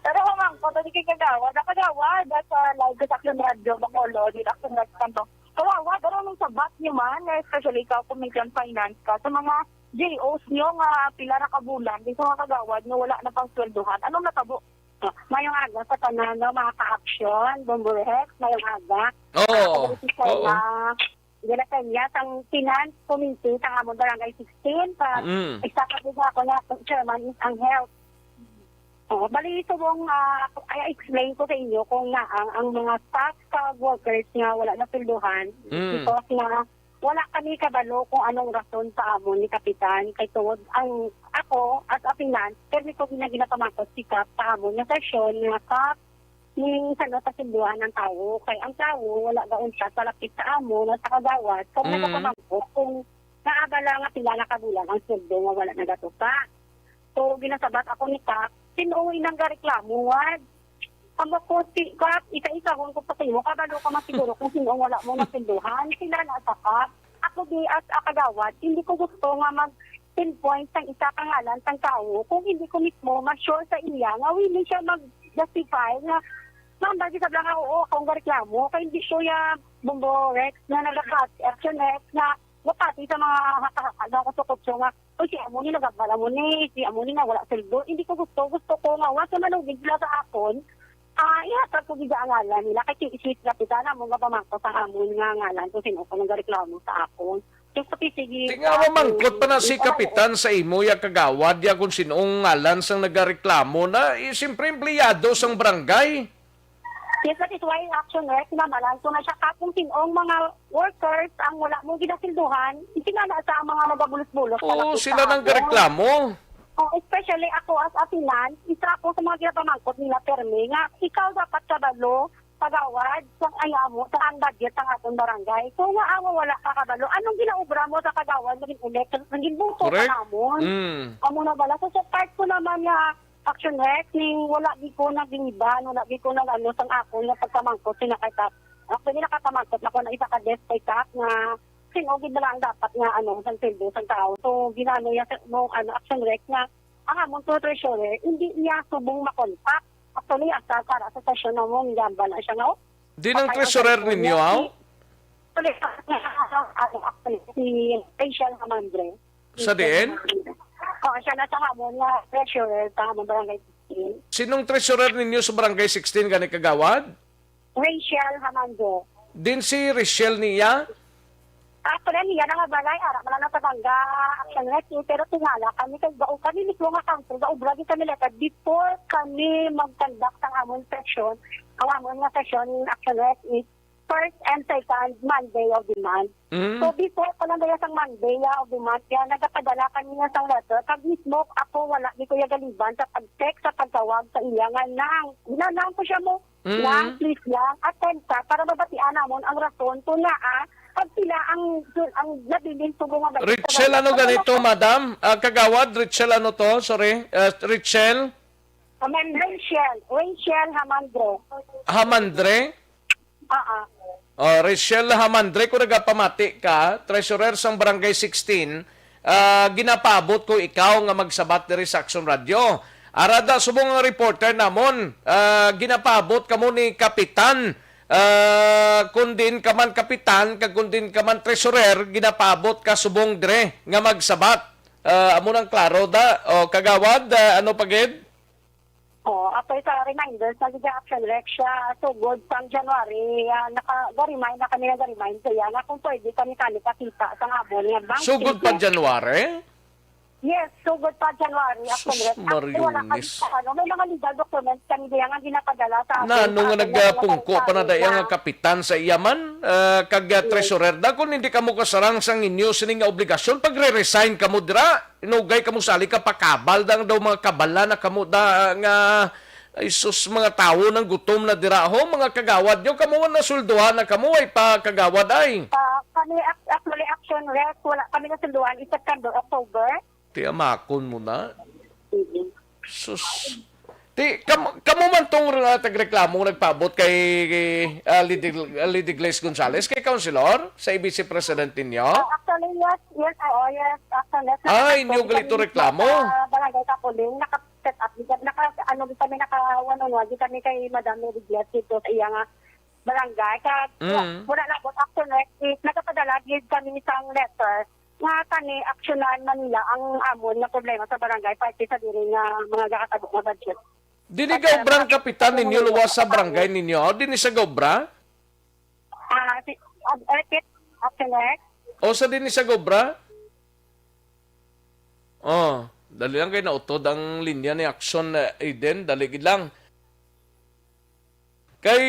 Pero mamang ko tadi kay kagawad at live sa Aksyon Radio Bacolod di Aksyon Radio Cantong. Kawawa pero nung sabat niyo man especially ka Committee on Finance ka sa mga JOs niyo nga pila ra ka bulan di sa mga kagawad nga wala na pang swelduhan. Anong natabo? Mayong aga sa tanan ng mga ka-aksyon, Bomborex, mayong aga. Gila kanya, ang finance committee, ang among Barangay 16, example din ako na chairman is ang health. Bali, subong, i-explain ko sa inyo kung ang mga staff workers nga wala na pilduhan, because nga wala kami kabalo kung anong rason sa amon ni Kapitan. Kay tuwod, ako as a finance, pero ko ginapamatos si Kap sa amon na session nga Kap yung sa silduhan ng tao. Kay ang tao, wala ba unsa sa lapit sa amon at sa kagawad. Kung nagpamangkot, kung naabala nga pila na kabulan ang sildo nga wala nagatupa. So, ginasabat ako ni Kap, sinuwi ng gareklamo, ko Kap, isa-isa kung pati mo, kabalo ka masiguro kung sino wala mo na silduhan, sila nasa Kap. Ako di as kagawad, hindi ko gusto nga mag-pinpoint ng isa pangalan ng tao kung hindi ko mismo ma-sure sa iya nga willing siya mag-justify nga bakit sabi lang ako, akong reklamo, kaya hindi siya Bombo Rex na nagapat, Aksyon Rex na napati sa mga nakasukot nga, si amo ni nagabala mo ni, si amo ni na wala sildo, hindi ko gusto ko nga, wala sa malugig sila sa akon, ihatag ko biga ang ngalan nila, kaya isip kapitan mo nga pamangko sa amon nga ngalan kung sino ko nagreklamo sa akon. Tinga mamangkot pa na si Kapitan sa imo ya kagawad ya kung sinong ngalan sang nagareklamo na siyempre empleyado sang barangay. Yes, that is why Aksyon Rex namalan so na siya kung sinong mga workers ang wala mo ginasilduhan, itinala sa mga nagabulos-bulos. Sila nang gareklamo. Especially ako as a finance, isa ako sa mga ginapamangkot nila perme nga ikaw dapat kabalo kagawad sa ayamo sa ang budget ng atong barangay. So nga wala ka kabalo. Anong ginaubra mo sa kagawad naging elect, naging buto ka namon? Amo na bala. So part ko naman nga Aksyon Rex, ning wala di ko naginiban, wala di ko nag-ano sang ako na pagkamangkot, sinakatap. Actually, nakatamangkot na ko na isa ka desk kay Kap nga sinugid na lang dapat nga sang sildo sang tao. So, ginano niya mo Aksyon Rex nga ang among to treasurer, hindi niya subong makontak. Actually, asa para sa session na mo, nagamba na siya nga. Di ng treasurer ninyo, Actually, si Rachel Hamandre. Sa din? Oo, siya na sa hamon nga treasurer sa hamon barangay 16. Sinong treasurer ninyo sa Barangay 16 gani kagawad? Rachel Hamandre. Din si Richelle niya? Actually, niya na nga balay, ara na natatangga action rescue, pero tingala kami kay bao kami mismo nga council, gaubra din kami letter before kami mag-conduct ang amon session, ang amon nga session action rescue, first and second Monday of the month. So before pa lang daya sang Monday of the month, kaya nagapadala kami nga sang letter, kag mismo ako wala di ko galiban sa pag-text, sa pagtawag sa iya nga nang, ginanang ko siya mo, nang please lang, attend ka, para mabatian namon ang rason to na pag sila ang nabiling tubo nga ba? Richelle, ano ganito, madam? Kagawad, Richelle, ano to? Sorry. Richelle? Rachel Hamandre. Hamandre? Richelle Hamandre, kung nagapamati ka, treasurer sa Barangay 16, ginapabot ko ikaw nga magsabat diri sa Aksyon Radio. Arada, subong nga reporter namon, ginapabot kamo ni Kapitan, kundin ka man kapitan, kag kundin ka man treasurer, ginapabot ka subong dire nga magsabat. Amo nang klaro da. O kagawad, ano pagid? After sa reminders, nag-action rec siya, so good pang January, naka-remind na kami nag-remind kaya na kung pwede kami pakita sa ngabon niya. Sugod pa January? Yes, sugod pa January. Sus, Mariones. May mga legal documents kami diyan nga ginapadala sa akin. Nung nga nagpungko pa na daya nga kapitan sa iyaman, kag treasurer da, kung hindi ka mo kasarang sang inyo sining nga obligasyon, pagre-resign ka mo dira, inugay ka mo sali ka pakabal daw mga kabala na kamo da nga ay sus mga tao ng gutom na dira ho, mga kagawad nyo, kamo na sulduhan na kamo ay pa kagawad ay. Kami actually action rest, wala kami na sulduhan, is September, October. Tiamakon mo na. Sus. Kamo man tong tagreklamo nagpabot kay Lady Glace Gonzales, kay Councilor, sa ABC President ninyo? Actually, yes, actually. Ay, inyo galito reklamo? Barangay Kapuling, naka-set up, kami naka-one-on-one, kami kay Madam Mary Glace dito sa iya nga barangay. Wala na po, actually, nagkapadala, kami isang letter, nga tani aksyonan man nila ang amon na problema sa barangay pati sa diri nga mga gakatabok na budget. Dili gobra ang kapitan ninyo luwas sa barangay ninyo? Dini sa gobra? Repeat, aksyonan. O sa dini sa gobra? Dali lang kayo nautod ang linya ni Aksyon Eden, daligid lang. Kay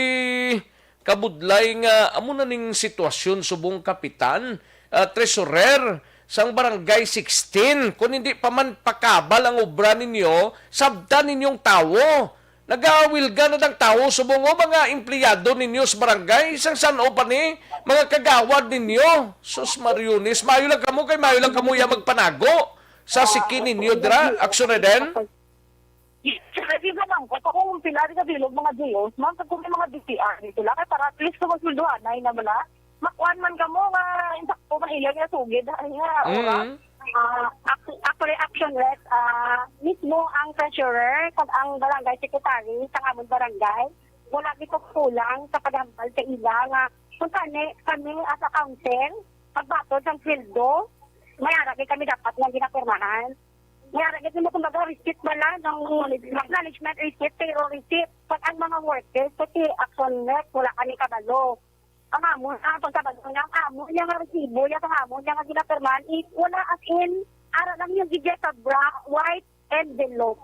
kabudlay nga amo na ning sitwasyon subong kapitan, treasurer sang Barangay 16. Kung hindi pa man pakabal ang obra ninyo, sabdan ninyong tawo. Nag-aawilga na ng tawo subong mga empleyado ninyo sa barangay. Isang sano pa ni mga kagawad ninyo. Sus Mariones, mayo lang kamo kay mayo lang kamo ya magpanago sa sikin ninyo dira. Aksyon na din? Sabi ba lang ko, kung pilari ka bilog mga Diyos, kung may mga DTR dito lang, para at least kung magsulduhan na inamala, makuan man ka mo nga insakto mahilang nga sugid actually action rest mismo ang treasurer kag ang barangay secretary sa amon barangay wala gito kulang sa paghambal sa ila nga kung kami as a council pagbatod sang sweldo mayara kami dapat nga ginapirmahan mayara mo kumbaga receipt bala ng management receipt payroll receipt pag ang mga workers pati action rest wala kami kabalo ang amon, pagkabalo niya, ang amon niya nga resibo, yung amon niya nga ginapirman, wala as in, ara lang yung gigay sa white envelope.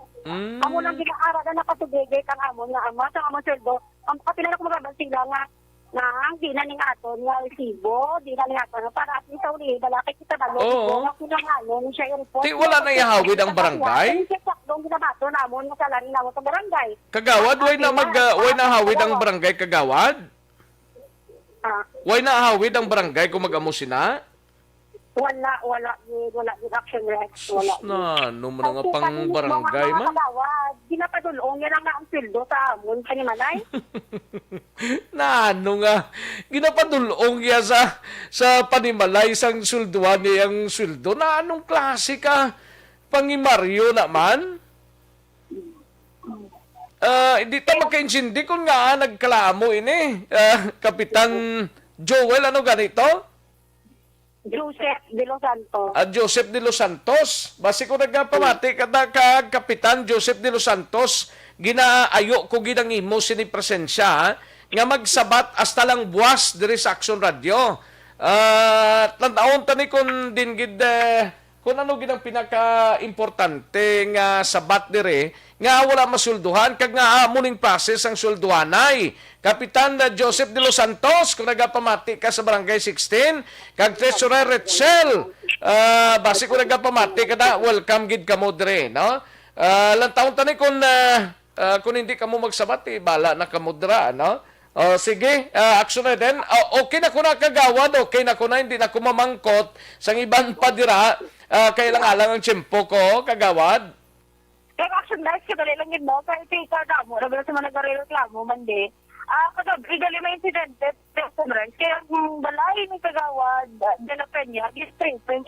Amon lang gina-ara na nakatubigay kang amon nga ama, sa amon sweldo, ang kapila na kumababal sila nga, ang di na ning aton nga resibo, di na ning aton, para at least uli, balakit kita balo, nga pinanganon siya yung report. Di wala na ihawid ang barangay? Doon ginabato namon, nga salari namon sa barangay. Kagawad, way na hawid ang barangay kagawad? Why naahawid ang barangay kung mag-amo sina? Wala yung action rex. Wala. Mo na nga pang barangay man? Ginapadulong, yan ang nga ang sweldo sa amon, kanimalay. Nga, ginapadulong yan sa panimalay sang sweldoan niya ang sweldo. Anong klase ka? Pangimaryo naman? Hindi ta magka-insindi kung nga nagkalamo ini. Kapitan Joel, ano ganito? Joseph de Los Santos. Joseph de Los Santos. Basi ko nagpamati kada kag Kapitan Joseph de Los Santos, ginaayo ko ginangimo sini presensya nga magsabat hasta lang buwas diri sa Aksyon Radio. Tantaon tani kun din gid kung ano ginang pinaka-importante nga sabat dire nga wala masulduhan kag nga muning process ang sulduhanay. Kapitan Joseph de Los Santos, kung nagapamati ka sa Barangay 16, kag Treasurer Retzel, basi kung nagapamati ka na, welcome gid ka mo dire, no? Lantaon tani kung hindi ka mo magsabat, bala na ka mo dira, no? Sige, action na din. Okay na ko na kagawad, okay na ko na, hindi na ko mamangkot sa iban pa dira, kailangan lang ang tiyempo ko, kagawad. Kaya action guys, kadali lang yun mo. Kaya tika ka mo, nabilang sa mga nagreklamo, mandi. Kagabi, gali may insidente, kaya balay ni kagawad, dala Peña, strafing,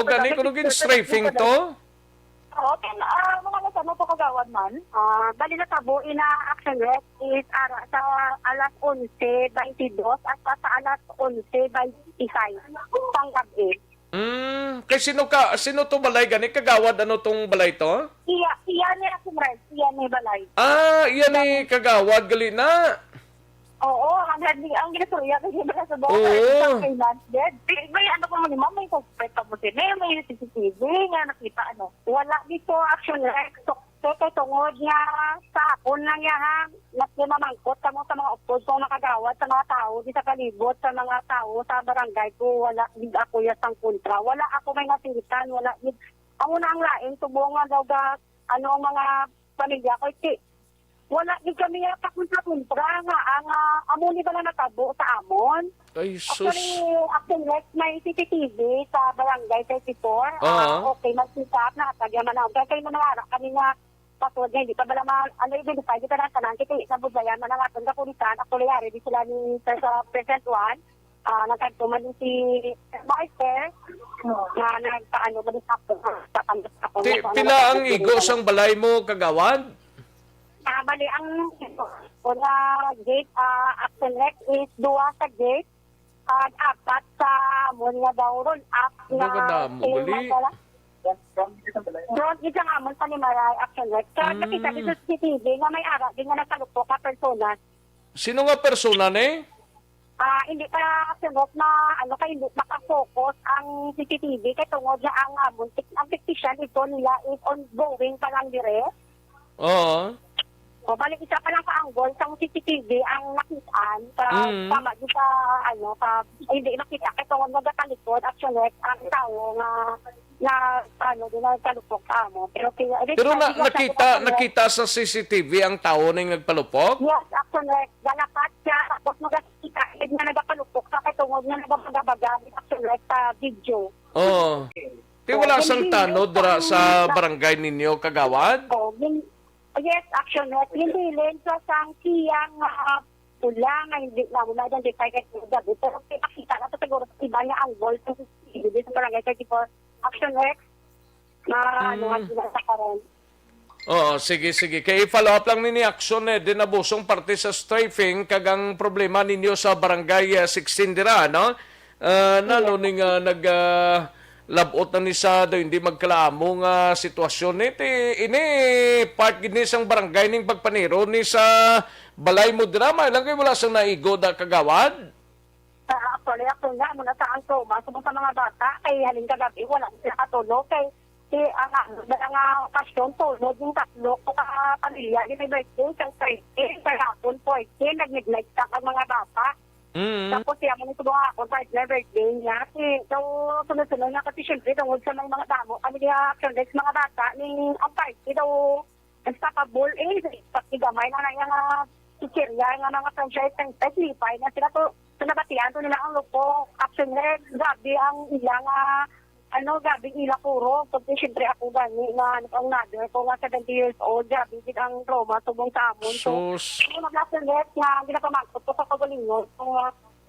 Gani ko naging strafing to? Okay, mga nasama po kagawad man. Bali na tabo, ina-action rest is sa alas 11:22 at sa alas 11:26. Panggabi. Kay sino to balay gani? Kagawad ano tong balay to? Iya ni action rest, iya ni balay. Iya ni kagawad gali na. Oo, ang ginasuriya kasi ba sa buong kailan dead. May ano pa mo ni ma'am, may suspect pa mo sila, may CCTV nga nakita Wala dito action like tungod niya sa akon lang niya ha. Mamangkot ka mo sa mga upod kung nakagawad sa mga tao, di sa kalibot sa mga tao sa barangay ko, wala din ako yasang kontra. Wala ako may nasilitan, wala din. Ang una ang lain, subungan daw ang mga pamilya ko, wala din kami kontra nga ang amon ba na natabo sa amon. Ay, sus. Actually, may CCTV sa barangay 34. Okay, magsikap na katagya man ako. Kaya manawara kami nga pasod nga, hindi pa bala identify, di ka na tanan, kaya sa budayan, manangatong kakulitan, actually, yari, di sila ni sa President 1, nagkagtuman din si Maester, na nagpaano ba din sa Pila ang igos ang balay mo, kagawad? Bali, ang una gate, action next is 2 sa gate, at 4 sa muna daw ron, Maganda mo, bali. Doon, isang amon pa ni Maray action next. Kaya nakita dito sa CCTV nga may ara, di nga nagkalupok ka persona. Sino nga persona ni? Hindi pa sinot na hindi makafocus ang CCTV kaya tungod na ang amon. Ang petition ito nila is ongoing pa lang dire. Oo. O balik isa pa lang ka-anggol sa CCTV ang nakitaan tama di sa hindi nakita kaya tungod magkakalikod action next ang tao na din na kalupok ka mo. Pero nakita sa CCTV ang tao na yung nagpalupok? Oh. Yes, actually, galapat siya. Tapos magkakita, na nagpalupok sa katungod na nagbabaga actually sa video. Oo. Wala sang tanod sa barangay ninyo, kagawad? Yes, actually, hindi rin sa sang siyang pula nga hindi na muna identify kahit gabi. Pero nakita na ito siguro sa iba niya ang goal sa CCTV sa barangay 34. Action Rex na sa karon. Oo, sige. Kaya i-follow up lang ni Aksyon dinabusong parte sa strafing kagang problema ninyo sa barangay 16 dira, no? Ni nga labot na ni sa hindi magkalaamo nga sitwasyon ini part gid ni sang barangay ning pagpaniro ni sa balay mo dira lang kay wala sang naigo da kagawad. Actually, ako nga, muna sa ang trauma, sa mga bata, kay halin kagabi, wala sila katulog, kay ang pasyon, tulog yung tatlo, kung pamilya, yung may birthday, siyang 30, kaya hapon, 40, nag-neglect ang mga bata. Tapos siya mo nito mga ako, partner birthday niya, so sunod-sunod na kasi syempre, tungod sa mga damo, kami niya, actually, mga bata, ang party daw, unstoppable, pagkigamay na yung sikirya, yung mga franchise, lipay na sila to, nabatian to nila ang lupo, action red, gabi ang ilang, gabi ilang puro, pagka syempre ako gani, na ang mother ko nga 70 years old, gabi din ang trauma, tubong sa amon. So, mag-action red, nga ginapamangkot ko sa pagalingon, so,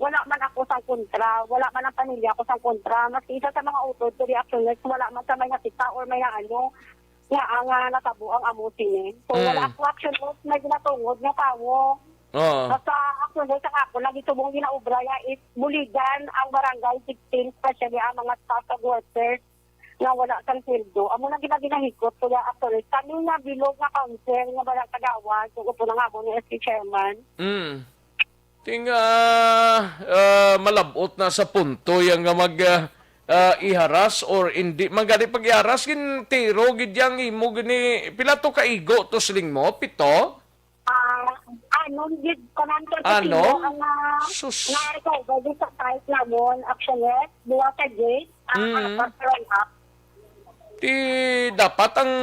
wala man ako sa kontra, wala man ang pamilya ko sa kontra, mas isa sa mga utod, to reaction red, wala man sa may nasita or may nga ang natabo ang amusin. So, wala ako action red, may ginatungod nga tao, Basta ako sa ako, lagi tubong ginaubra ya, Buligan ang barangay 16, especially ang mga staff workers na wala kang sildo. Amo na ginahikot, kaya actually, kami na bilog na council nga barang kagawa, kung po na nga mo ni SK Chairman. Malabot na sa punto yung iharas or hindi magani pag iharas gin tiro gid yang imo gini pila to kaigo to siling mo 7 Gid kananto ano ang na-recover sa site namon actionet duwa ka gate ang up. Ti dapat ang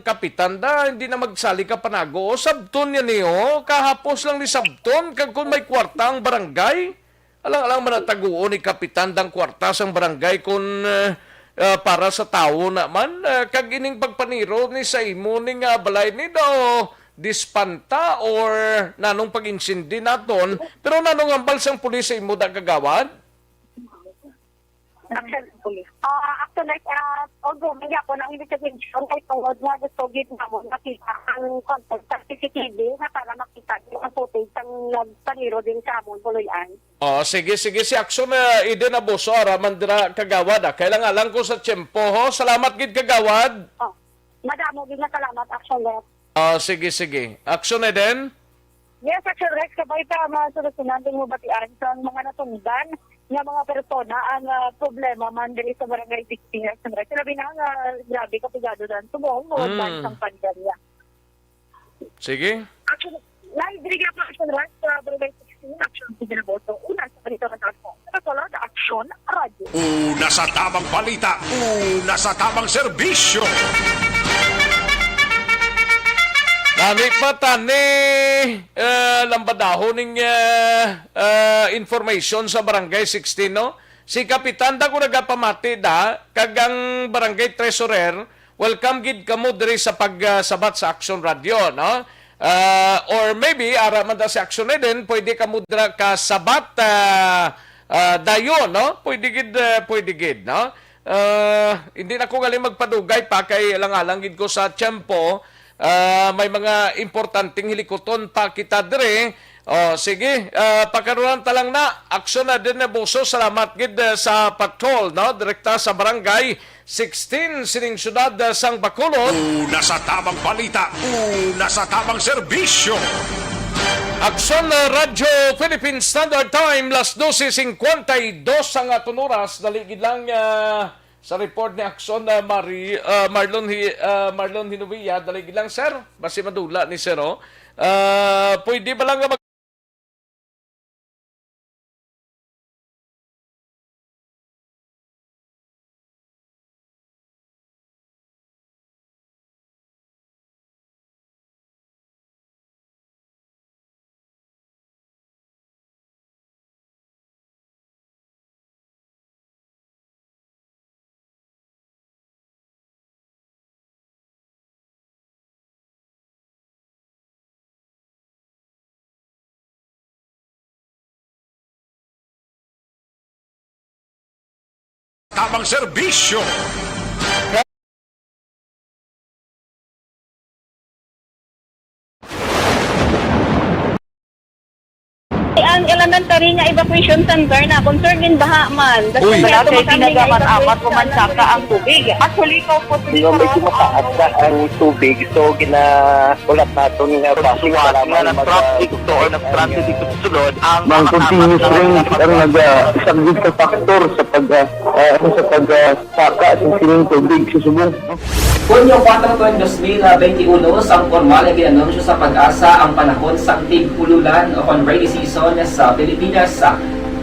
kapitan da hindi na magsali ka panago o sabton yan niyo kahapos lang ni sabton kag kung may kwarta ang barangay alang manataguon ni kapitan dang kwarta sang barangay kung para sa tao naman kag ining pagpaniro ni sa imo ning balay ni do dispanta or nanong pag-insindi naton pero nanong ambal sang pulis sa imo da kagawad Actually, although may ako ng investigation kay tungod na gusto gid namon makita ang content sa CCTV na para makita yung footage ang nagpaniro din sa amon Buluyan. Sige si Aksyon iden abuso araman dira kagawad kailangan lang ko sa tiyempo ho salamat gid kagawad. Madamo gid na salamat Aksyon Rex. Sige Aksyon eden. Yes, Aksyon Rex kabay ta masulusunan din mo batian sa mga natungdan nga mga persona ang problema man diri sa barangay 16 Aksyon Rex. Labi na grabe kapigado dan subong mo sang pandemya. Sige. Aksyon live diri pa Aksyon Rex sa barangay 16 Aksyon Pinaboto. Una sa balita ng Cantong. Wala na Aksyon Radio. Una sa tamang balita, una sa tamang serbisyo. Nami pa tani lambadaho ning information sa barangay 16 no. Si kapitan da ko nagapamati da kagang barangay treasurer welcome gid kamo diri sa pagsabat sa Aksyon Radio no. Or maybe ara man da si Aksyon din pwede kamo dira ka sabat dayon no. Pwede gid no. Hindi na ko galing magpadugay pa kay alang-alang gid ko sa tiyempo. May mga importanteng hilikoton pa kita dire. Sige, pakaruan talang na. Aksyon na din na buso. Salamat gid sa patrol, no? Direkta sa barangay 16, sining syudad sang Bacolod. Una sa tamang balita, una sa tamang serbisyo. Aksyon Radio Philippine Standard Time, las 12:52 ang atong oras. Daligid lang sa report ni Aksyon na Marlon Hinuwiya, daligid lang sir, basi madula ni sir. Pwede ba lang Tamang serbisyo. Ang elementary nga evacuation center na concern din baha man. Uy, kasi pinagaman apat kumansaka ang tubig. Actually, ito po medyo mataas na ang tubig. So, ginaulat nato nga pasiwala nga nag-traffic to or nag-transit dito sa sulod. Ang continuous rain ang nag-sagbit sa factor sa pagsaka sa sining tubig sa subong. Kunyo 4/2021 ang formal na ginanunsyo sa pag-asa ang panahon sa tig-ululan o rainy season sa Pilipinas.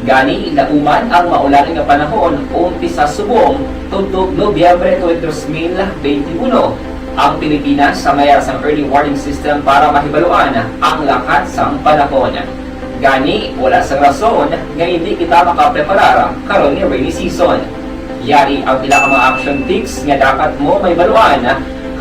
Gani, lauman ang maulan nga panahon umpisa subong tuntog Nobyembre 2021. Ang Pilipinas sa mayroon sa early warning system para mahibaluan ang lakat sa panahon. Gani, wala sa rason nga hindi kita makapreparar karon ni rainy season. Yari ang pila ka mga action tips nga dapat mo may baluan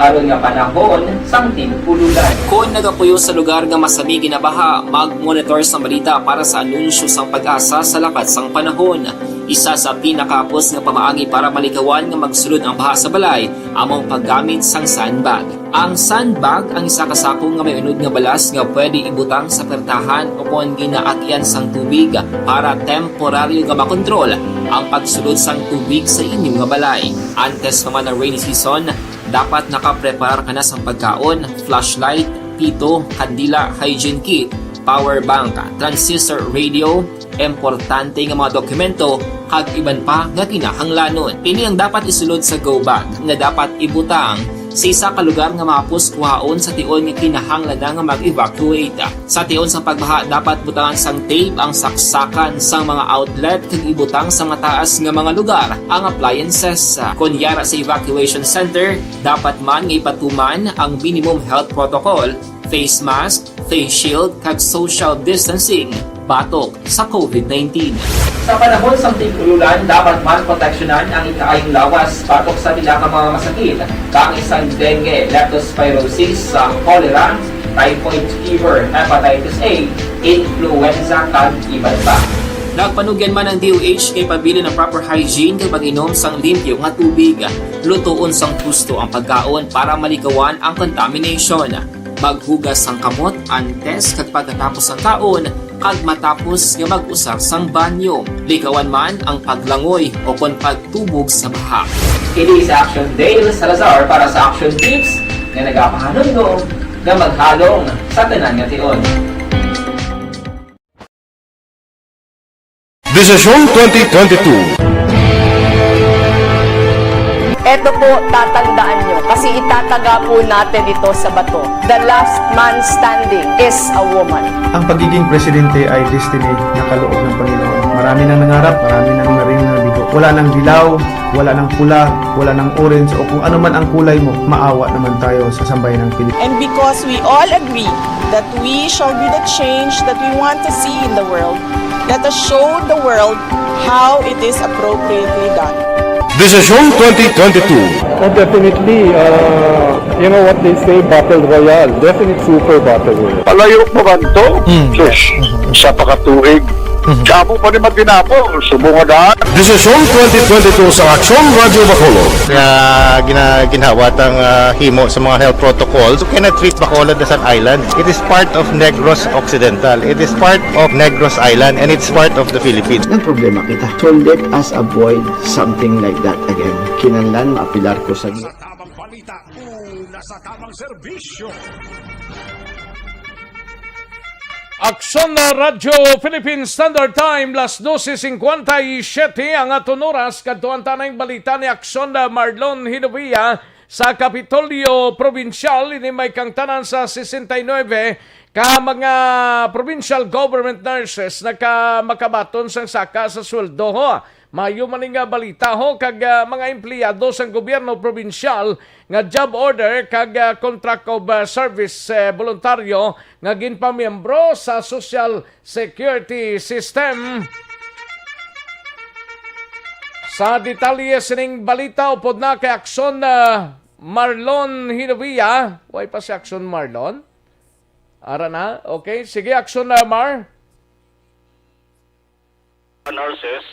karon nga panahon sang tig-ululan. Kung nagapuyo sa lugar nga masami ginabaha, mag-monitor sa balita para sa anunsyo sang pag-asa sa lakat sang panahon. Isa sa pinakapos nga pamaagi para maligawan nga magsulod ang baha sa balay among paggamit sang sandbag. Ang sandbag ang isa kasakong nga may unod nga balas nga pwede ibutang sa pertahan upon ginaakyan sang tubig para temporaryo nga makontrol ang pagsulod sang tubig sa inyong nga balay. Antes naman ng rainy season, dapat nakaprepare ka na sa pagkaon, flashlight, pito, kandila, hygiene kit, power bank, transistor radio, importante nga mga dokumento, kag iban pa nga kinahanglanon. Ini ang dapat isulod sa go bag nga dapat ibutang sa isa ka lugar nga mapos kuhaon sa tion nga kinahanglan nga mag-evacuate. Sa tion sa pagbaha dapat butangan sang tape ang saksakan sang mga outlet kag ibutang sa mataas nga mga lugar ang appliances. Kunyara sa evacuation center, dapat man nga ipatuman ang minimum health protocol, face mask, face shield kag social distancing batok sa COVID-19. Sa panahon sa tig-ululan, dapat man proteksyonan ang ikaayong lawas batok sa pila ka mga masakit, kang isang dengue, leptospirosis, cholera, typhoid fever, hepatitis A, influenza, kag iban pa. Nagpanugyan man ang DOH kay pabili ng proper hygiene kay pag-inom sang limpyo nga tubig, lutuon sang gusto ang pagkaon para malikawan ang contamination. Maghugas sang kamot antes kag pagkatapos ang kaon, kag matapos nga mag-usar sang banyo. Likawan man ang paglangoy o kon pagtubog sa baha. Kini sa Aksyon Dale Salazar para sa Action Tips nga nagapahanunggo nga maghalong sa tanan nga tion. Desisyon 2022. Ito po, tatandaan nyo, kasi itataga po natin ito sa bato. The last man standing is a woman. Ang pagiging presidente ay destiny na kaloob ng Panginoon. Marami nang nangarap, marami nang naring nabigo. Wala nang dilaw, wala nang pula, wala nang orange, o kung ano man ang kulay mo, maawa naman tayo sa sambayan ng Pilipinas. And because we all agree that we shall be the change that we want to see in the world, let us show the world how it is appropriately done. Desisyon 2022. Definitely, you know what they say, Battle Royale. Definitely super Battle Royale. Palayo mo man to? Yes. Sa pakatuig. Kamo pa rin magdinapo. Subungadaan. Desisyon 2022 sa Aksyon Radio Bacolod. Ginhawat ang himo sa mga health protocols. You cannot treat Bacolod as an island. It is part of Negros Occidental. It is part of Negros Island and it's part of the Philippines. Ang problema kita. So let us avoid something like that again. Kinanlan maapilar ko sa tamang balita, una sa tamang serbisyo. Aksyon na Radyo Philippine Standard Time, las 12:57 ang aton oras, kadtuan tanang balita ni Aksyon na Marlon Hinovia sa Kapitolyo Provincial. Ini may kang tanan sa 69 ka mga provincial government nurses na makabaton sang saka sa sweldo ho. Mayo man nga balita ho kag mga empleyado sang gobyerno provincial nga job order kag contract of service voluntaryo nga ginpamiyembro sa Social Security System. Sa detalye sining balita upod na kay Aksyon Marlon Hinovia. Way pa si Aksyon Marlon? Ara na? Okay, sige Aksyon Mar. Nurses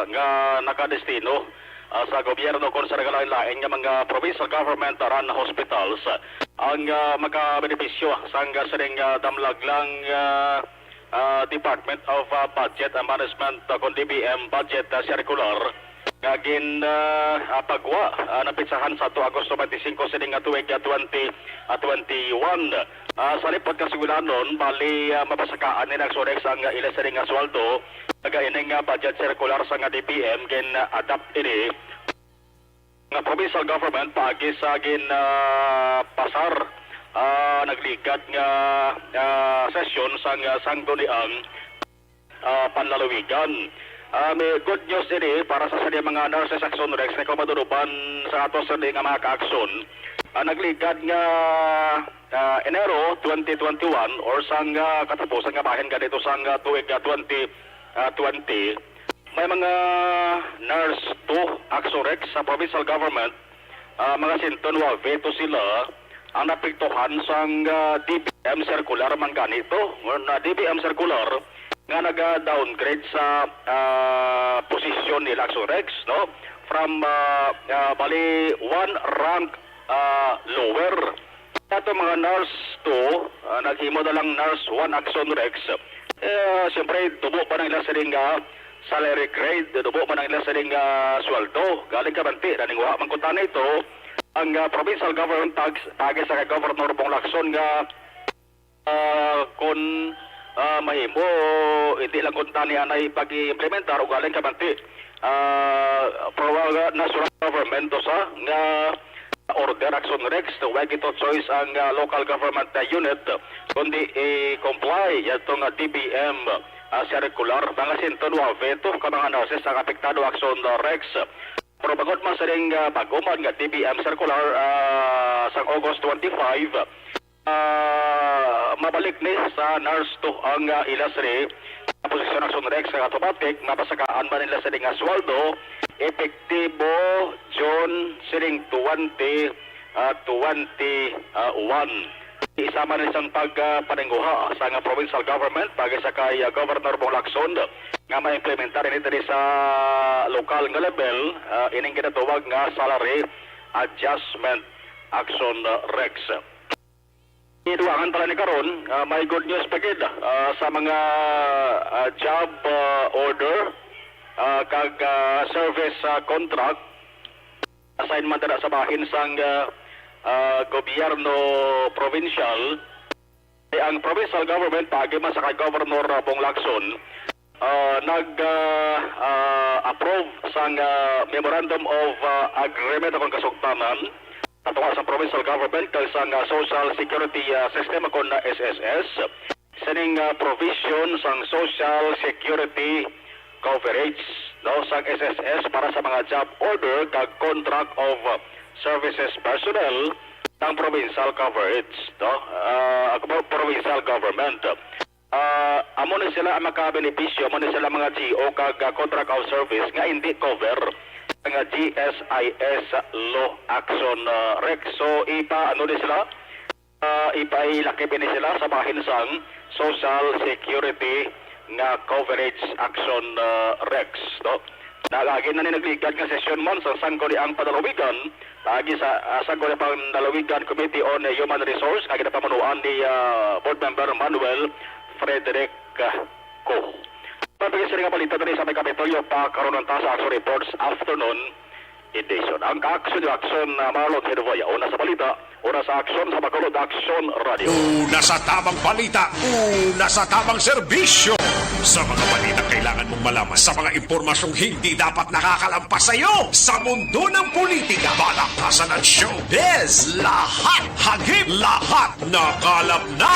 nga nakadestino sa gobyerno kon sa nagalain-lain nga mga provincial government run hospitals ang makabenepisyo sa sining damlaglang Department of Budget and Management kon DBM budget circular nga pagwa napitsahan sa 2 Agosto 25 sining tuig 2021. Sa lipod kasigunanon bali mapasakaan ni nagsurex ang ila sining sweldo kagaining budget circular sa nga DBM gin adapt ini nga provincial government pagi sa gin pasar nagligad nga session sa sangguniang panlalawigan. May good news ini para sa mga nurses Aksyon Rex na kumadurupan sa ato sa nga mga ka-aksyon. Nagligad nga Enero 2021 or sang katapusan nga bahin ganito sang tuig 2020 may mga nurse to Axorex sa provincial government mga sintonwa veto sila ang napiktuhan sang DBM circular man ganito na DBM circular nga naga-downgrade sa posisyon ni Axorex no from bali 1 rank lower. Ito mga nurse 2, naghimo na lang nurse 1 Aksyon Rex. Siyempre, tubo pa ng ilang siling salary grade, tubo pa ng ilang siling sweldo. Galing kabanti, naningwa mangkutan na ito, ang provincial government tax, tagi sa Governor Bong Lacson nga kung mahimo, hindi lang kunta niya na ipag-implementar o galing kabanti. National government sa nga order Aksyon Rex to wag ito choice ang local government unit kundi i-comply itong DBM circular mga 109 ito ka mga nurses ang apektado Aksyon Rex. Pero bagot man sa ring baguman nga DBM circular sa August 25 mabalik ni sa nurse to ang ilasri posisyon Aksyon Rex sa automatic mapasakaan man nila sa ring sweldo epektibo June siling 2021. Isama na isang pagpaningguha sa nga provincial government bagay sa kay Governor Bong Lacson nga ma-implementar nito sa lokal nga level ining ginatawag nga salary adjustment Aksyon Rex. Iduangan pala ni karon may good news pagid sa mga job order kag service contract assignment na sa bahin sang gobyerno provincial ang provincial government pagi man sa kay Governor Bong Lacson nag-approve sang memorandum of agreement akong kasugtanan atunga sa provincial government kag sang social security system akong SSS sining provision sang social security coverage sang SSS para sa mga job order kag contract of services personnel ng provincial coverage provincial government. Amo na sila ang makabenepisyo, amo na sila mga GO kag contract of service nga hindi cover nga GSIS law Aksyon Rex. So ipaano ni sila ipailakip ni sila sa bahin sang social security nga coverage Aksyon Rex. Nalagi na ni nagligad nga session man sa Sangguni ang Padalawigan lagi sa Sangguni pang Dalawigan Committee on Human Resource nga ginapamunuan ni Board Member Manuel Frederick Co. Pagpagin sa rin nga balita na sa may Kapitolyo pa karoon ng tasa Aksyon Reports afternoon edition. Ang ka-aksyon yung aksyon na Marlon Hedovaya. Una sa balita, una sa aksyon sa Bacolod Aksyon Radio. Una sa tamang balita, una sa tamang serbisyo. Sa mga balita kailangan mong malaman sa mga impormasyong hindi dapat nakakalampas sa iyo. Sa mundo ng politika, balakasan at showbiz, lahat hagip, lahat nakalap na.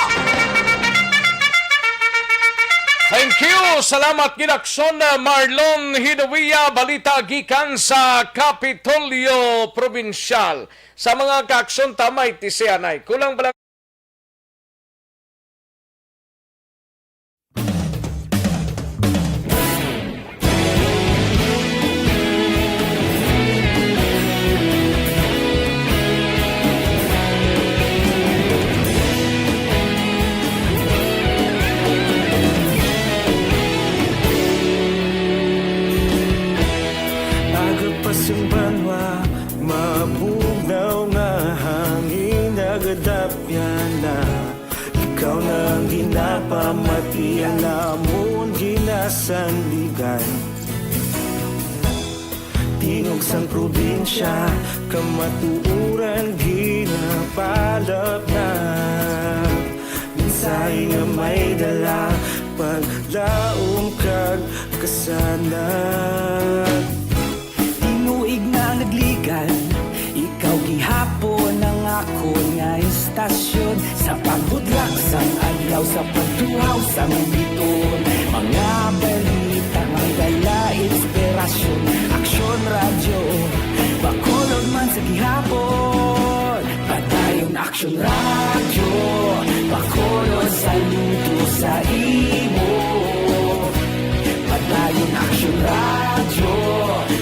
Thank you! Salamat ginaksyon Marlon Hidawiya, balita gikan sa Kapitolyo Provincial. Sa mga kaaksyon tamay tisianay. Kulang balang Banwa, mabugnaw nga hangin nagadapyan na ikaw nang ginapamatian namon ginasandigan tingog sang probinsya kamatuuran ginapalap na minsay nga may dala paglaom kag kasanag tuig na nagligan ikaw gihapon ang ako nga istasyon sa pagbudlak sang adlaw sa pagtuhaw sang biton mga balita may dala inspirasyon Aksyon Radio Bacolod man sa gihapon padayon Aksyon Radio Bacolod saludo sa imo padayon Aksyon Radio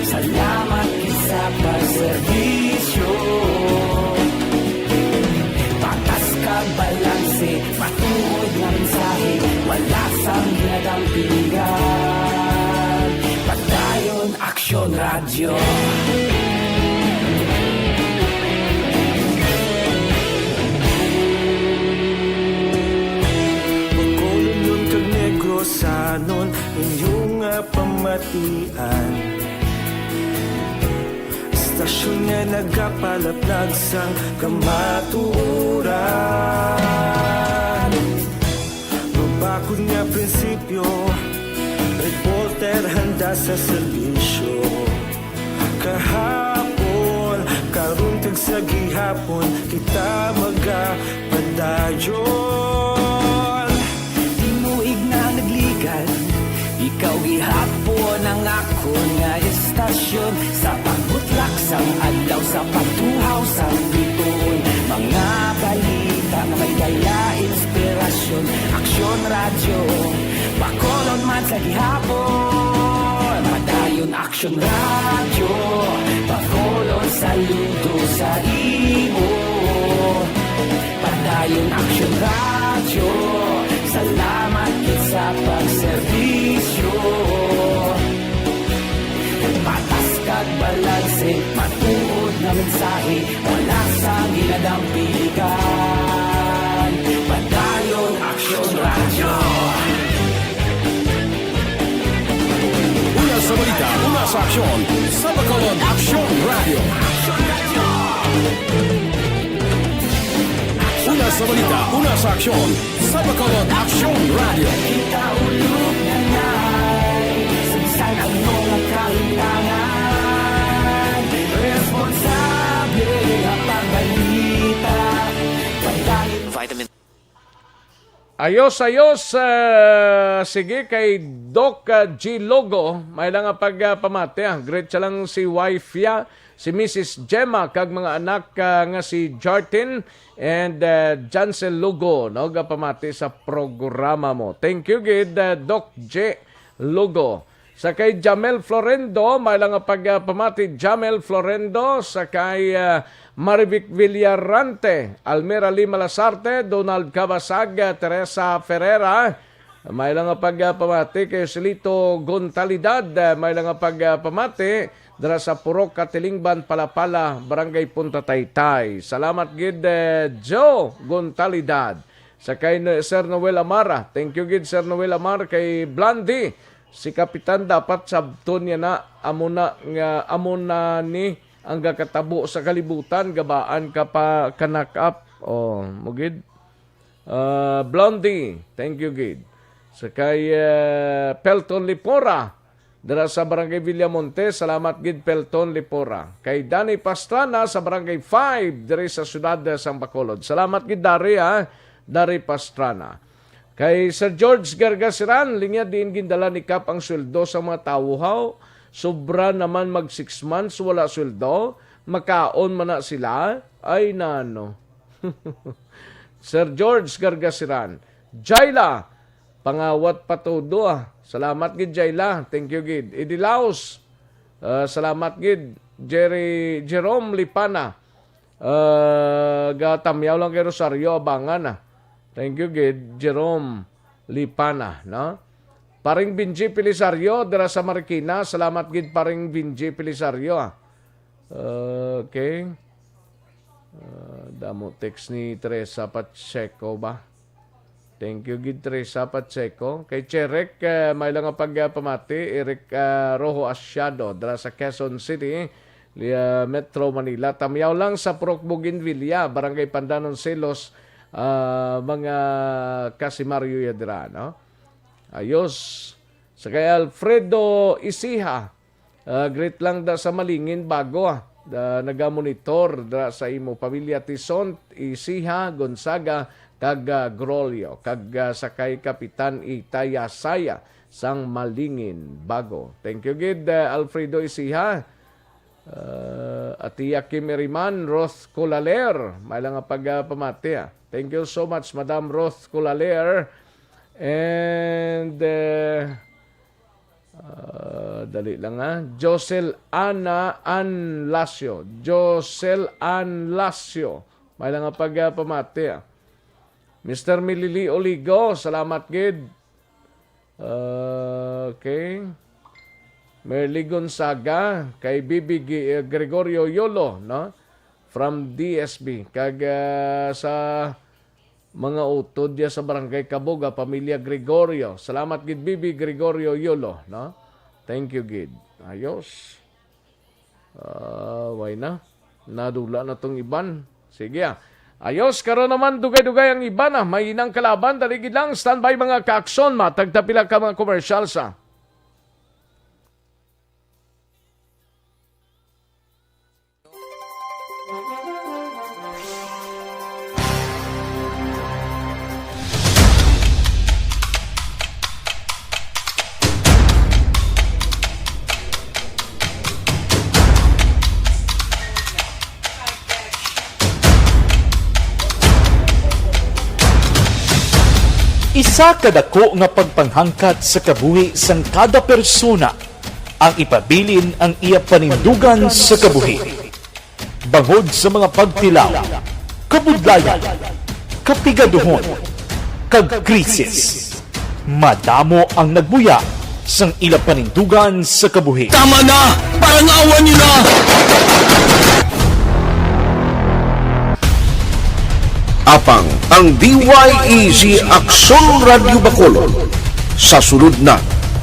salamat sa pagserbisyo patas ka balanse matuod ng mensahe wala sang ginadampingan pagdayon Aksyon Radio stasyon inyong pamatian. Stasyon nga nagapalaplag sang kamatuuran. Mabakod nga prinsipyo, reporter handa sa serbisyo. Kahapon, karong tag sa gihapon, kita magapadayon. Tinuig na nagligan, ikaw gihapon ang ako nga estasyon. Sa pagbutlak sang adlaw, sa pagtuhaw sang bituon, mga balita na may dala inspirasyon. Aksyon radyo, bakolon man sa gihapon. Padayon Aksyon radyo, bakolon saludo sa imo. Padayon Aksyon radyo, salamat kit sa pagserbisyo. Patas kag balanse, matuod na mensahe, wala sa ginadampilikan. Padayon Aksyon radyo. Una sa balita, una sa aksyon, sa Bacolod Aksyon Radio. Una sa balita, una sa aksyon, sa Bacolod Aksyon Radio. Kita ulog na na'y sinsan ang mga kailangan. Responsable ang pagbalita. Vitamin. Ayos, sige kay Doc G. Logo, may lang nga pagpamate. Great siya lang si wife ya, si Mrs. Gemma, kag mga anak nga si Jartin and Jansel Logo, no, pamate sa programa mo. Thank you, gid Doc J. Logo. Sa kay Jamel Florendo, may lang nga pagpamati Jamel Florendo, sa kay Marivic Villarante, Almira Lima Lasarte, Donald Cabasag, Teresa Ferrera, may lang nga pagpamati kay Silito Gontalidad, may lang nga pagpamati dara sa Purok Katilingban, Palapala, Barangay Punta Taytay. Salamat gid Joe Gontalidad. Sa kay Sir Noel Amara, thank you gid Sir Noel Amara. Kay Blondie, si Kapitan dapat sabton niya na amuna ni ang gakatabo sa kalibutan, gabaan ka pa kanak-up. Oh, mugid. Blondie, thank you gid. Sa kay Pelton Lipora, dara sa Barangay Villamonte, salamat gid Pelton Lipora. Kay Danny Pastrana sa Barangay 5, diri sa siyudad San Bacolod. Salamat gid Dari Dari Pastrana. Kay Sir George Gargasiran, linya din gindala ni Kap ang sweldo sa mga tawuhaw. Sobra naman mag 6 months, wala sweldo. Makaon man na sila. Ay nano. Sir George Gargasiran. Jaila, pangawat patudo ah. Salamat gid Jaila. Thank you gid. Idilaos, salamat gid. Jerome Lipana. Gatamyaw lang kay Rosario, abangan ah. Thank you, gid Jerome Lipana, no? Paring Binji Pelisario, dara sa Marikina. Salamat gid paring Binji Pelisario. Okay. Damo text ni Teresa Pacheco ba? Thank you gid Teresa Pacheco. Kay Cherek, may lang nga pagpamati. Eric Rojo Asyado, dara sa Quezon City, Metro Manila. Tamyaw lang sa Purok Bougainvillea, Barangay Pandanon Selos, mga Casimario Yadra, no? Ayos. Sa kay Alfredo Isiha, great lang da sa Malingin bago nagamonitor da sa imo pamilya Tison, Isiha, Gonzaga, kag Grolio, kag sa kay Kapitan Itayasaya sang Malingin bago. Thank you gid Alfredo Isiha. Atiya Kim Eriman, Roth Colaler, may lang nga pagpamati. Thank you so much, Madam Roth Colaler. And dali lang Josel Ana Anlasio. Josel Anlasio, may lang nga pagpamati. Mr. Milili Oligo, salamat gid. Okay. Merly Gonzaga, kay Bibi Gregorio Yolo, no? From DSB. Kag sa mga utod dia sa Barangay Kaboga, pamilya Gregorio. Salamat gid Bibi Gregorio Yolo, no? Thank you gid. Ayos. Why na? Nadula na tong iban. Sige Ayos, karon naman dugay-dugay ang iban may inang kalaban, daligid lang, standby mga kaaksyon, matagtapila ka mga commercial sa. Isa kadako nga pagpanghangkat sa kabuhi sang kada persona ang ipabilin ang iya panindugan sa kabuhi. Bangod sa mga pagtilaw, kabudlayan, kapigaduhon, kag krisis. Madamo ang nagbuya sang ila panindugan sa kabuhi. Tama na! Parang awan niyo na! Apang ang DYEZ Aksyon Radio Bacolod sa sulod na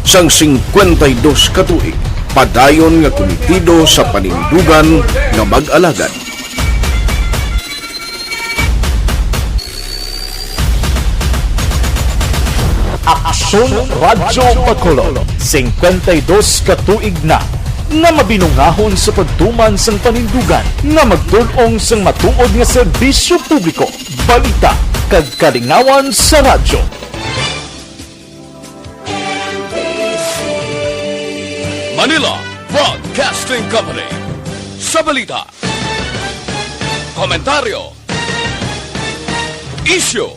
sang 52 katuig padayon nga komitido sa panindugan nga mag-alagad. Aksyon Radio Bacolod 52 katuig na nga mabinungahon sa pagtuman sang panindugan nga magtulong sang matuod nga serbisyo publiko, balita kag kalingawan sa radyo. Manila Broadcasting Company sa balita, komentaryo, isyu,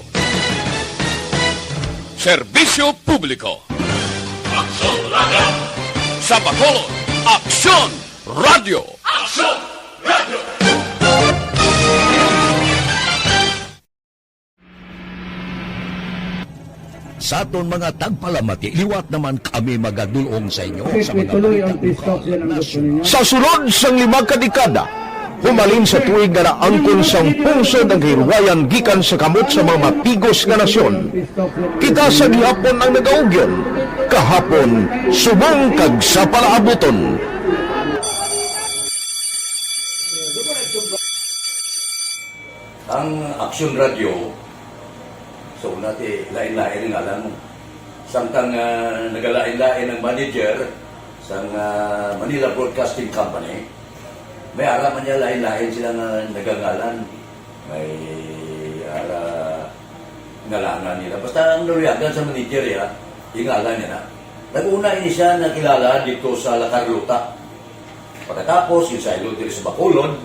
serbisyo publiko. Aksyon Radio sa Bacolod. Aksyon Radio! Aksyon Radio! Sa aton mga tagpalamati, liwat naman kami magadulong sa inyo sa mga sa sulod sang 5 kadekada, humalin sa tuig na naangkon sang pungsod ang hirwayan gikan sa kamot sa mga mapigos nga nasyon. Kita sa gihapon ang nagaugyon, kahapon subong kag sa palaabuton. Ang Aksyon Radio, so natin lain-lain ng alam mo. Samtang nagalain-lain ng manager sa Manila Broadcasting Company, may araman niya lain-lain silang nagangalan. May ngalangan nila. Basta ang naruyagan sa manager ya, ingalan niya na. Nag-una ini siya nakilala dito sa La Carlota. Pagkatapos, yung sa Ilod sa Bacolod,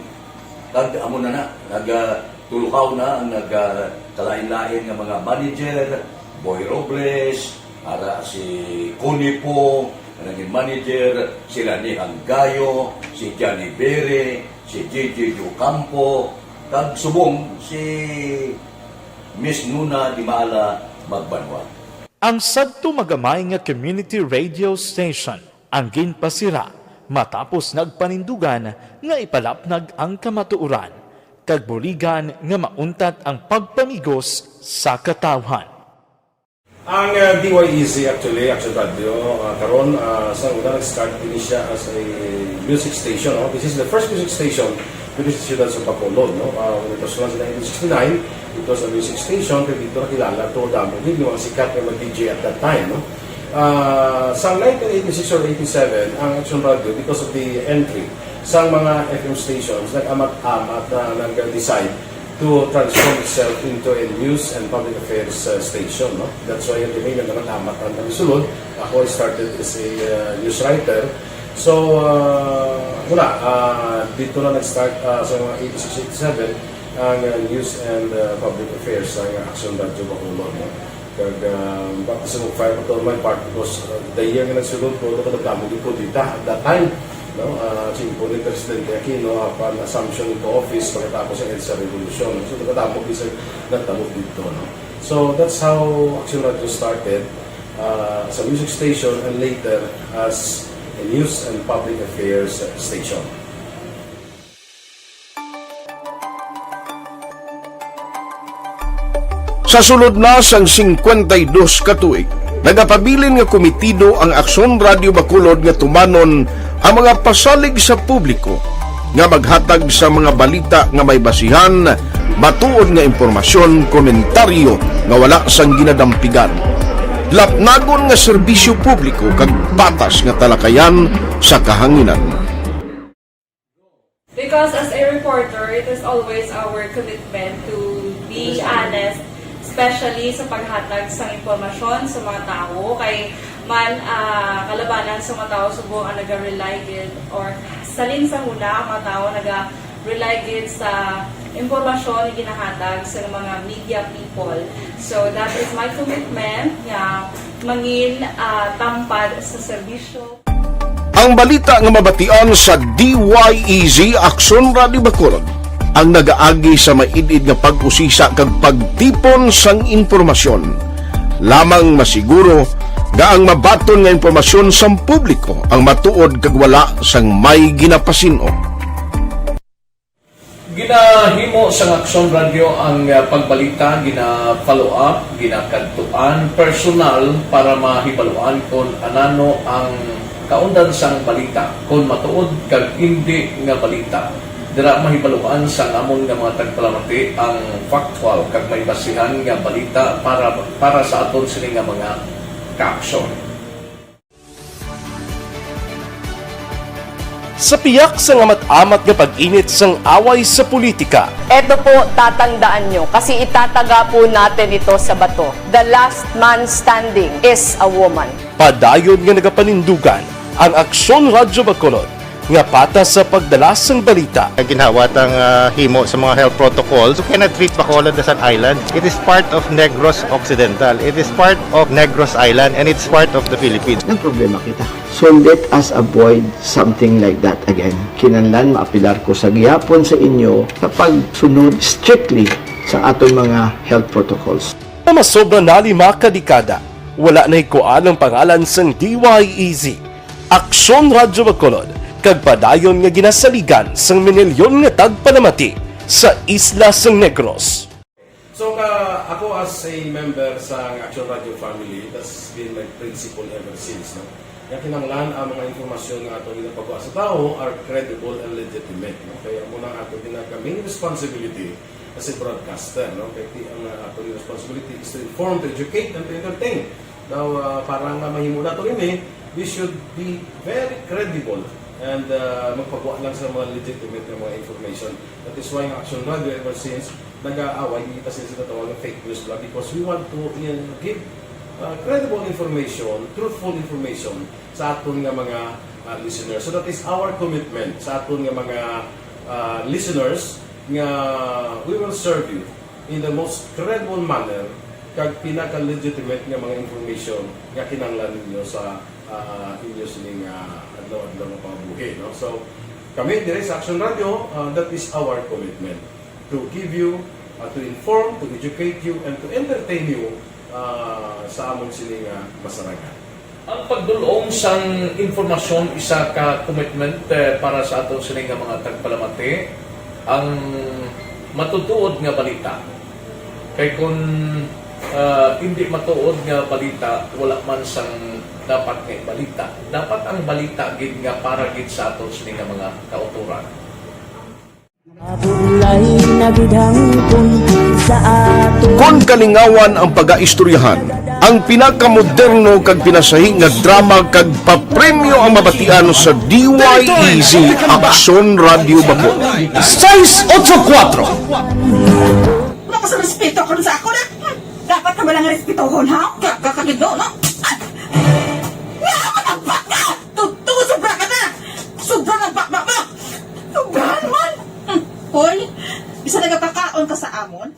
amo na nagtulukaw na ang nagkalain-lain ng mga manager, Boy Robles, si Cunipo, naging manager, sila ni Anggayo, si Johnny Bere, si Gigi Campo, kag subong si Miss Nuna Di Mala Magbanwa. Ang sadto magamay nga community radio station ang ginpasira matapos nagpanindugan nga ipalapnag ang kamatuoran kag buligan nga mauntat ang pagpamigos sa katawhan. Ang DYEZ actually, Aksyon Radio, karon sa una nag-start din siya as a music station. No? This is the first music station dito sa siyudad sa Bacolod. No? When it was launched in 1969, it was a music station kaya dito nakilala to damo din yung mga sikat na mag-DJ at that time. No? Sa 1986 or 87, ang Aksyon Radio, because of the entry sa mga FM stations, nag-amat-amat na nag-decide to transform itself into a news and public affairs station. No? That's why yung domain na amat ang nagsulod. Ako started as a news writer. So, dito na nag-start sa mga 86-87 ang news and public affairs ng Aksyon Radio Bacolod. No? Kag bakit sa mag-fire pa ito my part because the year nga nagsulod ko, ito nagdamo din ko dito at that time. No, simple ni Presidente Aquino upon assumption into office pagkatapos ng EDSA Revolution. So, nagtatapos isa nagtamot dito. No? So, that's how Aksyon Radio started as a music station and later as a news and public affairs station. Sa sulod na sang 52 ka tuig, nagapabilin nga komitido ang Aksyon Radio Bacolod nga tumanon ang mga pasalig sa publiko nga maghatag sa mga balita nga may basihan, matuod nga impormasyon, komentaryo nga wala sang ginadampigan. Lapnagon nga serbisyo publiko kag patas nga talakayan sa kahanginan. Because as a reporter, it is always our commitment to be honest, especially sa paghatag sa impormasyon sa mga tao, kay man kalabanan sa mga tao subong ang naga-rely gid or salin sa huna ang mga tao naga-rely gid sa impormasyon na ginahatag sa mga media people. So that is my commitment nga mangin tampad sa serbisyo. Ang balita nga mabatian sa DYEZ Aksyon Radio Bacolod ang nagaagi sa maidid nga pag-usisa kag pagtipon sang impormasyon. Lamang masiguro nga ang mabaton nga impormasyon sang publiko ang matuod kag wala sang may ginapasino. Ginahimo sa Aksyon Radio ang pagbalita, gina-follow up, ginakadtuan personal para mahibaluan kung anano ang kaundan sang balita, kung matuod kag hindi nga balita. Dira mahibaluan sang amon nga mga tagpalamati ang factual kag may basihan nga balita para sa aton sini nga mga ka-aksyon. Sa piyak sa amat-amat nga pag-init sang away sa politika. Ito po, tatandaan nyo, kasi itataga po natin ito sa bato. The last man standing is a woman. Padayon nga nagapanindugan ang Aksyon Radio Bacolod nga patas sa pagdala sang balita. Ginhawat ang himo sa mga health protocols. You cannot treat Bacolod as an island. It is part of Negros Occidental. It is part of Negros Island and it's part of the Philippines. Ang problema kita. So let us avoid something like that again. Kinahanglan maapilar ko sa gihapon sa inyo sa pagsunod strictly sa aton mga health protocols. Masobra na 5 kadekada, wala na hikuan ang pangalan sang DYEZ, Aksyon Radio Bacolod, kag padayon nga ginasaligan sang minilyon nga tagpanamati sa isla sang Negros. So ako as a member sa Aksyon Radio family, that's been my principle ever since. No? Kaya kinanglan ang mga informasyon nga ato ginapagawa sa tao are credible and legitimate. No? Kaya muna ato main responsibility as a broadcaster. No? Kaya ang ato responsibility is to inform, to educate, and to entertain. Now, parang mahimo na ito rin we should be very credible and magpagawa lang sa mga legitimate na mga information. That is why ang Aksyon Radio ever since nag-aaway, hindi kasi sila tawag ng fake news blog because we want to give credible information, truthful information sa aton nga mga listeners. So that is our commitment sa aton nga mga listeners nga we will serve you in the most credible manner kag pinaka-legitimate nga mga information nga kinahanglan ninyo sa inyo sining adlaw-adlaw nga pamumuhi. No? So, kami dire sa Aksyon Radio, that is our commitment to give you, to inform, to educate you, and to entertain you sa amon sining masarangan. Ang pagdulong sang informasyon isa ka commitment para sa aton sining mga tagpalamati ang matutuod nga balita. Kay kung hindi matuod nga balita, wala man sang dapat nga balita. Dapat ang balita gid nga para gid sa aton sining mga kauturan. Kung kalingawan ang pag-aistoryahan, ang pinakamoderno kag pinasahi nga drama kag papremyo ang mabatian sa DYEZ Aksyon Radio Bacolod. 684 Wala sa respeto ko sa ako na. Dapat ka ba lang respetohon, ha? Kakagidlo, no? Yaman ang baka! Tuto, sobra ka na! Sobra ng baka mo! Sobra naman! Hoy, isa nagapakaon ka sa amon?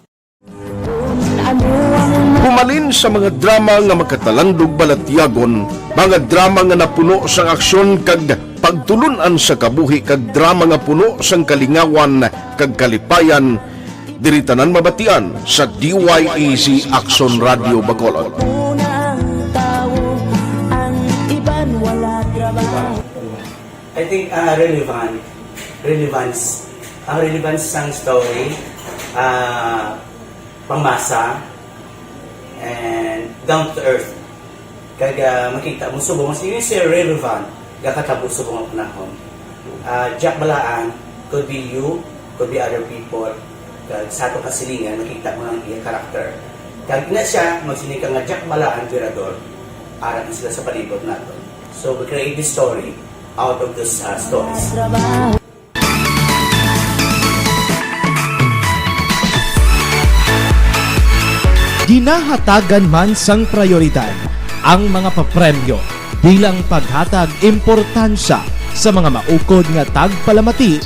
Humalin sa mga drama nga magkatalandog balatyagon, mga drama nga napuno sang aksyon kag pagtulunan sa kabuhi kag drama nga puno sang kalingawan kag kalipayan, diritanan mabatian sa DYEZ Aksyon Radio Bacolod. I think relevance ang relevance ng story, pangmasa, and down to earth. Kaya makita mo subong, mas yun siya relevant, kakatapos subong ang panahon. Jack Balaan, could be you, could be other people, kag sa ato kasilingan, makita mo ang iyang karakter. Kag na siya, magsinig ka nga Jack Balaan, Virador, arat na sila sa palibot natin. So we create this story out of these stories. Ginahatagan man sang prioridad ang mga papremyo bilang paghatag importansya sa mga maukod nga tagpalamati.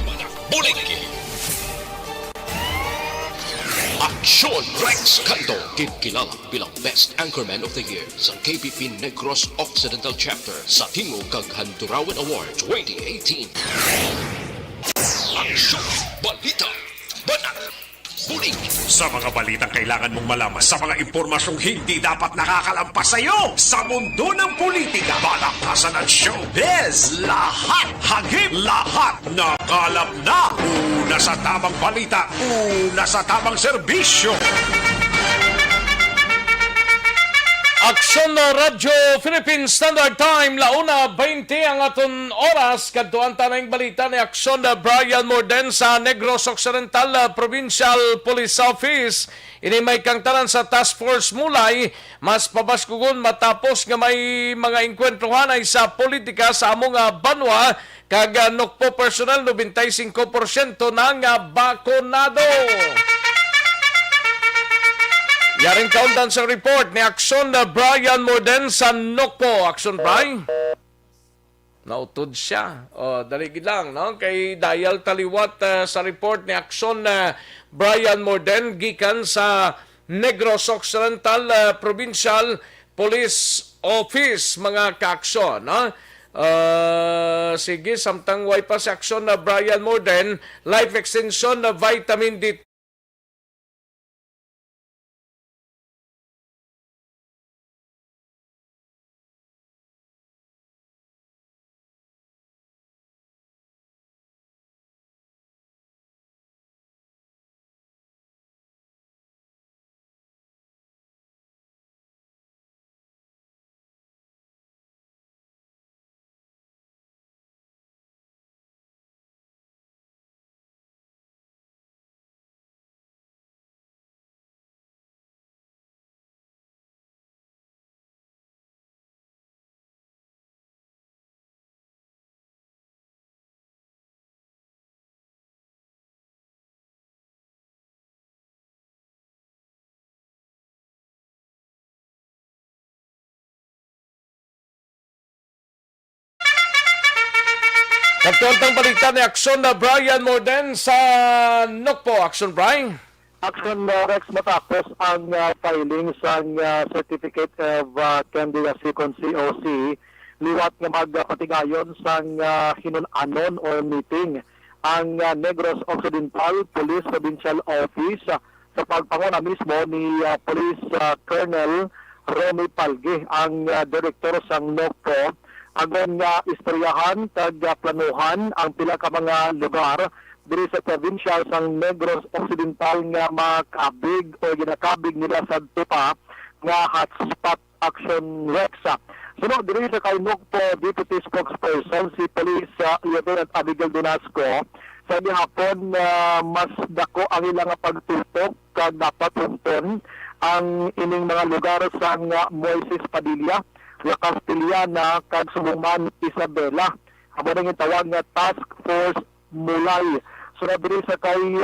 Aksyon Rex Cantong, kilala bilang Best Anchorman of the Year sa KPP Negros Occidental Chapter sa Tingog kag Handurawan Award 2018. Aksyon, Balita, Banat, Bulig. Sa mga balitang kailangan mong malaman, sa mga impormasyong hindi dapat nakakalampas sa iyo, sa mundo ng politika, balakasan at showbiz, lahat, hagip, lahat, nakalap na. Una sa tamang balita, una sa tamang serbisyo. Aksyon na Radyo Philippine Standard Time, launa 20 ang aton oras. Kadtuan tanang balita ni Aksyon na Brian Morden sa Negros Occidental Provincial Police Office. Ini may kangtanan sa Task Force Mulay, mas pabaskugon matapos nga may mga enkwentruhan ay sa politika sa among banwa, kag nukpo personal 95% nang bakonado. Yaring kaundan sa report ni Aksyon na Brian Morden sa Nokpo. Aksyon, Brian? Nautod siya. O, daligid lang, no? Kay Dayal Taliwat sa report ni Aksyon na Brian Morden gikan sa Negros Occidental Provincial Police Office, mga kaaksyon, no? Sige, samtang way pa si Aksyon na Brian Morden, life extension na vitamin D3. Nagtuwantang balita ni Aksyon na Brian Morden sa Nokpo. Aksyon, Brian? Aksyon Rex, matapos ang filing sa Certificate of Candidacy con COC, liwat nga magpatigayon sa hinunanon or meeting ang Negros Occidental Police Provincial Office sa pagpanguna mismo ni Police Colonel Romy Palge, ang direktor sa Nokpo, agon nga istoryahan kag planuhan ang pila ka mga lugar diri sa probinsya sang Negros Occidental nga makabig o ginakabig nila sa tupa nga hotspot action Rex. Sunod diri sa kay Nokpo Deputy Spokesperson si Police Lieutenant Abigail Donasco, sa gihapon mas dako ang ilang pagtutok kag dapat punton ang ining mga lugar sa Moises Padilla, La Castellana kag Sumuman Isabela. Amo nang tawag nga Task Force Mulay. So diri sa kay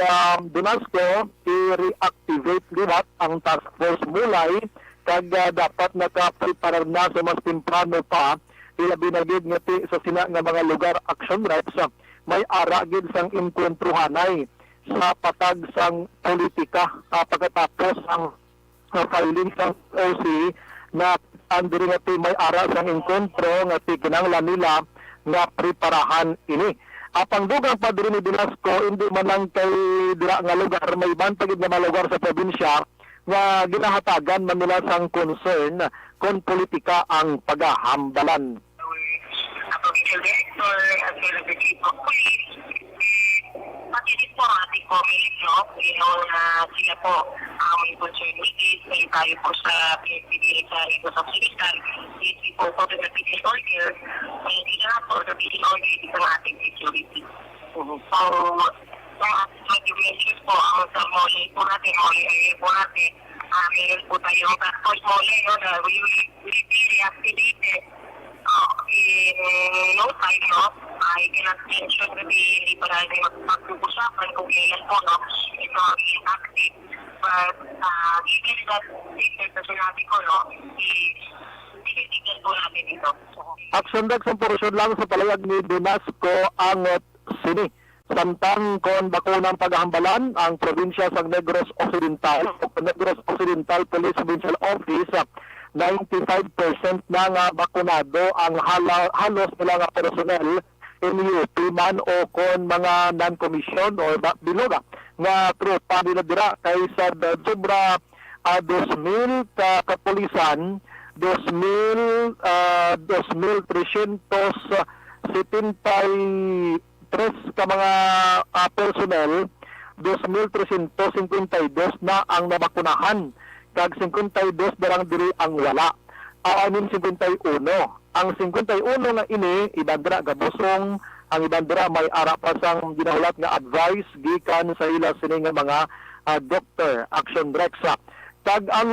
Donasco, i-reactivate liwat ang Task Force Mulay kag dapat nakapreparar na sa mas temprano pa ilabi na gid nga sa sina nga mga lugar action reps may ara gid sang enkwentruhanay sa patag sang politika pagkatapos ang filing sang OC na andiri nga may ara sang enkwentro nga kinahanglan nila nga preparahan ini. Apang dugang pa diri ni Donasco, hindi man lang kay dira nga lugar, may bantagid nga mga lugar sa probinsya nga ginahatagan man nila sang concern kung politika ang paghahambalan. Provincial Director at the Chief of Police, pati din po ating committee, no? Na sila po aming concern with this. Ngayon tayo po sa PNPD sa Negros Occidental. Hindi po po the PDL order. May kailangan po the PDL order dito ng ating security. So, yung ating motivations po, ang sa mole po natin, mole area po natin, meron po tayong task force mole, no, na we will be reactivated in no time, no. I cannot mention na hindi pa natin magpag-usapan kung kailan po, no, ito ang inactive. But given that statement na sinabi ko, no, tinitigan po natin ito. Aksyon Rex ang porosyon lang sa palayag ni Dinasco ang sini. Samtang kon bakunang paghahambalan ang probinsya sa Negros Occidental, Negros Occidental Police Provincial Office, 95% na nga bakunado ang halos nila nga personnel in UP man o kon mga non-commission o binuga nga tropa nila dira kaysa sobra 2,000 ka kapulisan, 2,373 ka mga personnel, 2,352 na ang nabakunahan. Kag 52 darang diri ang wala. I mean 51. Ang 51 na ini, ibandra gabusong, ang ibandra may ara pa sang ginahulat nga advice gikan sa ila sini nga mga doctor, Aksyon Rexa. Kag ang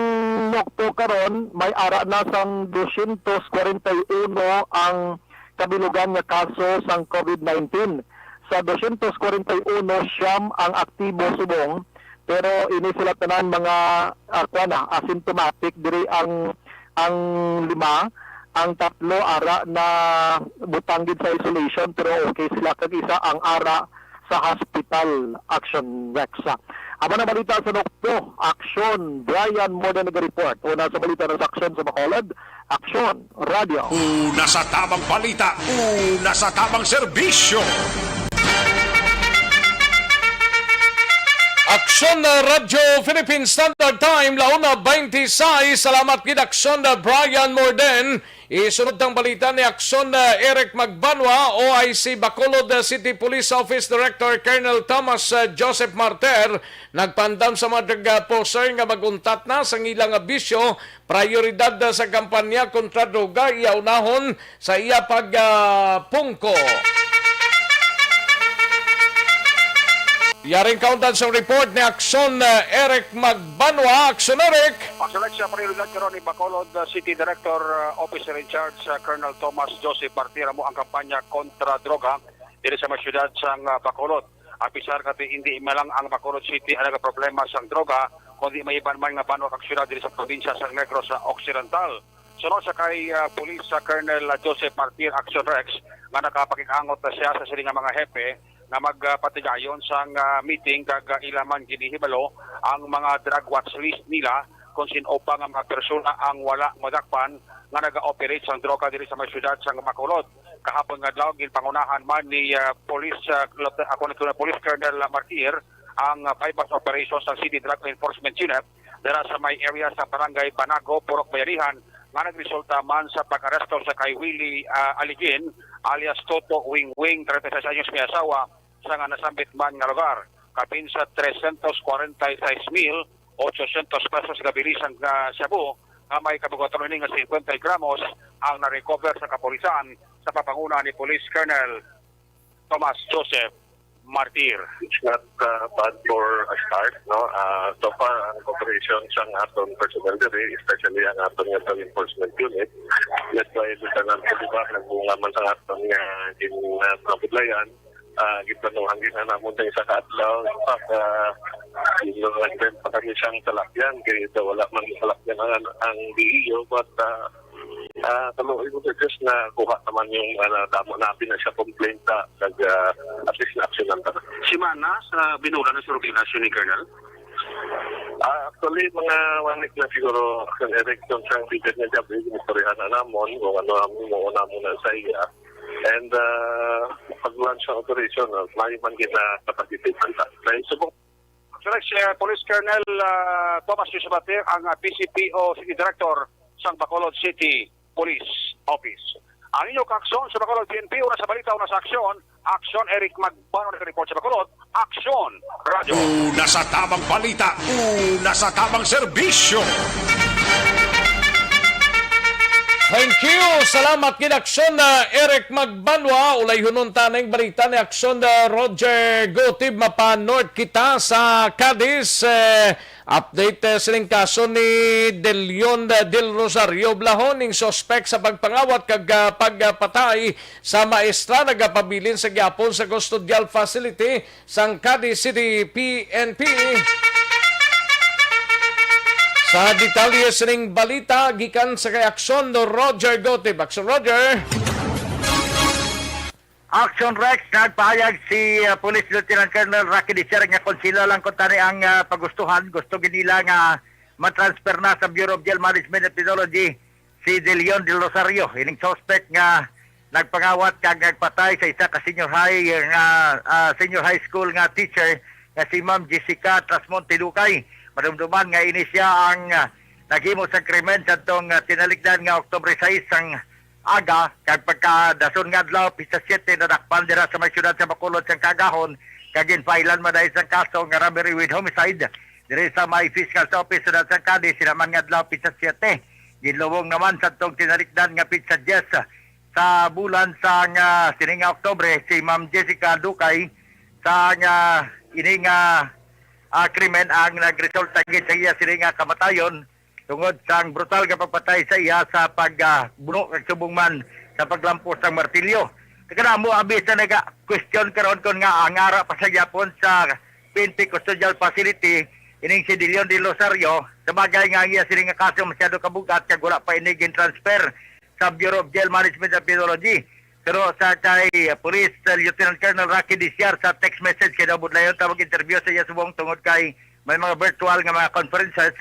nokto karon may ara na sang 241 ang kabilugan nga kaso sang COVID-19. Sa 241 siyam ang aktibo subong, pero ini sila tanan mga asymptomatic diri ang 5, ang 3 ara na butanggid sa isolation pero okay sila, kag isa ang ara sa hospital. Aksyon Rexa. Aba na balita sa Nokto, Aksyon, Brian Moda nag-report. Una sa balita ng Aksyon sa Bacolod, Aksyon, Radio. Una sa tamang balita, una sa tamang serbisyo. Aksyon na Radyo Philippine Standard Time, launa 26. Salamat kid Aksyon na Brian Morden. Isunod ng balita ni Aksyon na Eric Magbanwa, OIC Bacolod City Police Office Director Colonel Thomas Joseph Marter, nagpandam sa mga poster nga maguntat na sa ilang abisyo, prioridad sa kampanya kontra droga, iyaunahon sa iya pagpungko. Yaring kauntan sa report ni Aksyon Eric Magbanwa. Aksyon Eric. Aksyon Eric, sa prioridad karon ni Bacolod City Director Officer in Charge Colonel Thomas Joseph Martira mo ang kampanya kontra droga diri sa mga syudad sang Bacolod. Apisar kati hindi malang ang Bacolod City ang problema sang droga, kundi may iban man nga banwa kag syudad diri sa probinsya sang Negros Occidental. Sunod sa kay Police Colonel Joseph Martir, Aksyon Rex, nga nakapakikangot na siya sa siling mga hepe na magpatigayon sa meeting kag ilaman ginihibalo ang mga drug watch list nila kung sino pa nga mga persona ang wala madakpan nga naga-operate sa droga diri sa mga syudad sa Bacolod. Kahapon nga daw ginpangunahan man ni Police Colonel Martir ang bypass operations sa City Drug Enforcement Unit dira sa may area sa Barangay Banago, Purok Bayarihan, nga nagresulta man sa pag-aresto sa kay Willie Aligin alias Toto Wing Wing, 36 anyos may asawa, sa nga nasambit man nga lugar. Kapin sa 346,800 pesos gabilisan nga Cebu, nga may kabugatan nga 50 gramos ang na-recover sa kapulisan sa papanguna ni Police Colonel Thomas Joseph Martir. It's not bad for a start, no? So far, ang cooperation sa aton personnel diri, especially ang aton nga enforcement unit, led by Lieutenant Bulig, nagbunga man sa aton nga kinabudlayan, gitanuhan din na namon tayo sa kaadlaw. In fact, nag-rent pa kami siyang salakyan, kaya wala man salakyan ang DEO, but kaluoy mo just na kuha naman yung damo natin na siya complaint at least na action lang talaga. Si Mana sa binula ng surveillance ni Colonel? Actually, mga 1 week na siguro ang erection sa feature niya job, inistoryahan na namon kung ano mo na sa iya. And pag-launch ng operation, may man kinakapagitipan sa subok. Correct, Police Colonel Thomas Joseph Martir, ang PCPO City Director sa Bacolod City Police Office. Ang inyong kaaksyon sa Bacolod PNP, una sa balita, una sa aksyon. Aksyon, Eric Magbano nag-report sa Bacolod. Aksyon, Radyo. Una sa tamang balita, una sa tamang serbisyo. Thank you. Salamat kid Aksyon na Eric Magbanwa. Ulay hunon taneng balita ni Aksyon na Roger Gotib. Mapanood kita sa Cadiz. Update sining kaso ni Del Leon Del Rosario Blahon ning suspect sa pagpangawat kag pagpatay sa maestra nagapabilin sa gyapon sa custodial facility sang Cadiz City PNP. Sa detalye sining balita, gikan sa kay Aksyon no Roger Gotib. Aksyon Roger. Action Rex, nagpahayag si Police Lieutenant Colonel Rocky Dicer nga konsila lang kung tani ang pagustuhan. Gusto ginila nga matransfer na sa Bureau of Jail Management and Penology si De Leon Del Rosario. Ining suspect nga nagpangawat kag nagpatay sa isa ka senior high school nga teacher nga si Ma'am Jessica Trasmonte Lucay. Madumduman nga ini siya ang naghimo sa krimen sa itong tinalikdan nga Oktubre 6 ang aga kag pagkadason nga adlaw pista 7 na nakpan dira sa may syudad sa Bacolod sang kagahon kag ginfailan man dahil sa kaso nga robbery with homicide diri sa may fiscal office sa San Cadiz sinaman nga adlaw pista 7 ginlubong naman sa itong tinalikdan nga pista 10 sa bulan sa sining Oktubre si Ma'am Jessica Lucay sa ini nga krimen ang nagresulta gid sa iya sila nga kamatayon tungod sang brutal nga pagpatay sa iya sa pagbuno kag subong man sa paglampos sang martilyo. Kana mo abis na naga-question karon kon nga angara pa sa Japon sa PNP Custodial Facility ining si De Leon Del Rosario sa bagay nga iya sila nga kaso masyado kabugat kag wala pa inigin transfer sa Bureau of Jail Management and Penology. Pero sa kay Police Lieutenant Colonel Rocky Dicer sa text message kay Dabud Layon tawag interview sa iya subong tungod kay may mga virtual nga mga conferences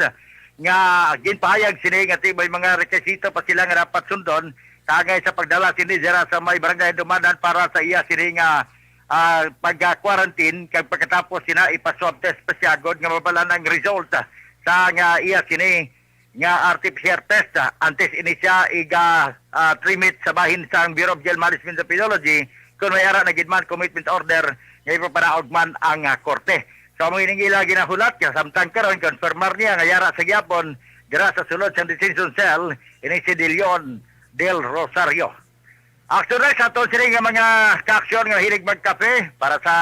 nga ginpahayag sini nga may mga rekisito pa sila nga dapat sundon tagay sa pagdala sini dira sa may barangay Dumanan para sa iya sini nga pag-quarantine kag pagkatapos sina ipa-swab test pa siya god nga mabalan ang result sa nga iya sini nga RT-PCR test antes ini siya trimit sa bahin sa Bureau of Jail Management and Penology kung may ara na gidman commitment order nga ipaparaog man ang korte. So mo ining ila ginahulat ka samtang karon konfirmar niya nga yara sa gyapon dira sa sulod sa detention cell ini si De Leon Del Rosario. Aksyon na sa aton sila nga mga kaaksyon nga hilig magkape para sa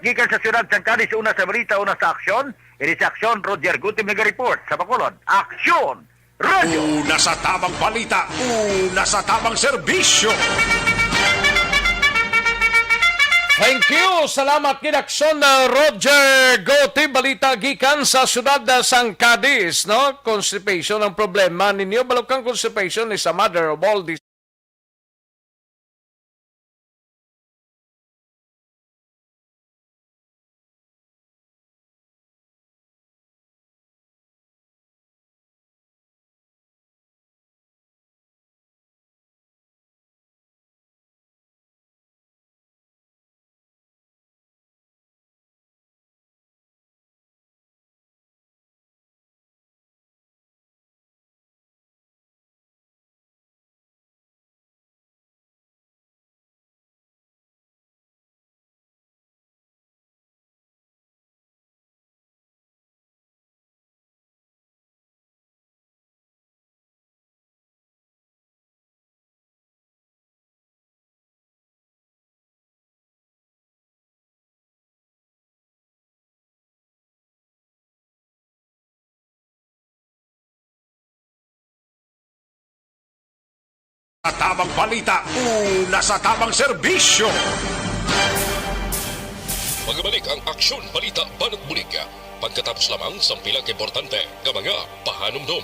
gikan sa siyudad sang Cadiz una sa balita una sa aksyon ini sa aksyon Roger Gutib nag-report sa Bacolod. Aksyon Radio. Una sa tamang balita, una sa tamang serbisyo. Thank you. Salamat kid Aksyon na Roger Gotib. Balita gikan sa siyudad sang Cadiz, no? Constipation ang problema ninyo. Balukang constipation is a mother of all these Sa tamang balita, una sa tamang serbisyo. Magbalik ang Aksyon Balita Banat Bulig. Pagkatapos lamang sa pilang importante ng mga pahanumdum.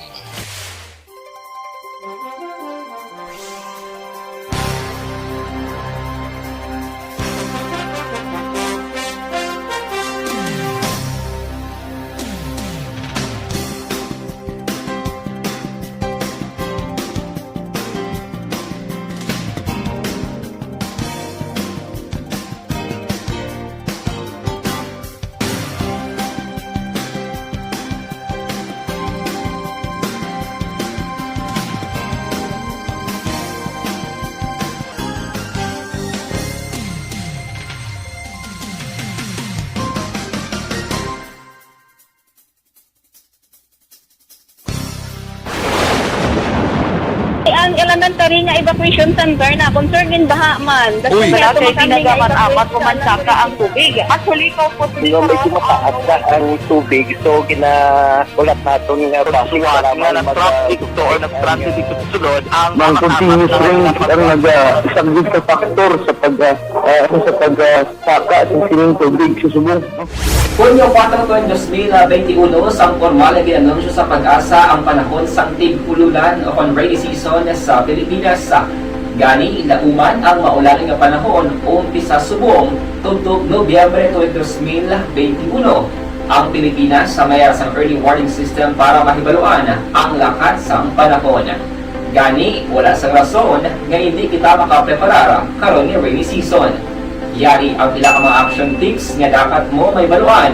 Ang elementary nga evacuation center na concern din baha man. Uy, kay pinagaman apat kumansaka ang tubig. Actually, ko po Yung medyo mataas na ang tubig, so ginaulat natin nga pasiwala nga nag-traffic to or nag-transit dito sa sulod ang mga continuous range ang nag-isang sa factor sa pagsaka at sining tubig sa subong. Hunyo 4, 2021, sang formal na ginanunsyo sa pag-asa ang panahon sang tig-ululan o rainy season sa Pilipinas. Gani, lauman ang maulan nga panahon umpisa subong tugtog Nobyembre 2021. Ang Pilipinas sa mayar sang early warning system para mahibaluan ang lakat sang panahon. Gani, wala sang rason nga hindi kita makapreparar karon ni rainy season. Yari ang pila ka mga action tips nga dapat mo may baluan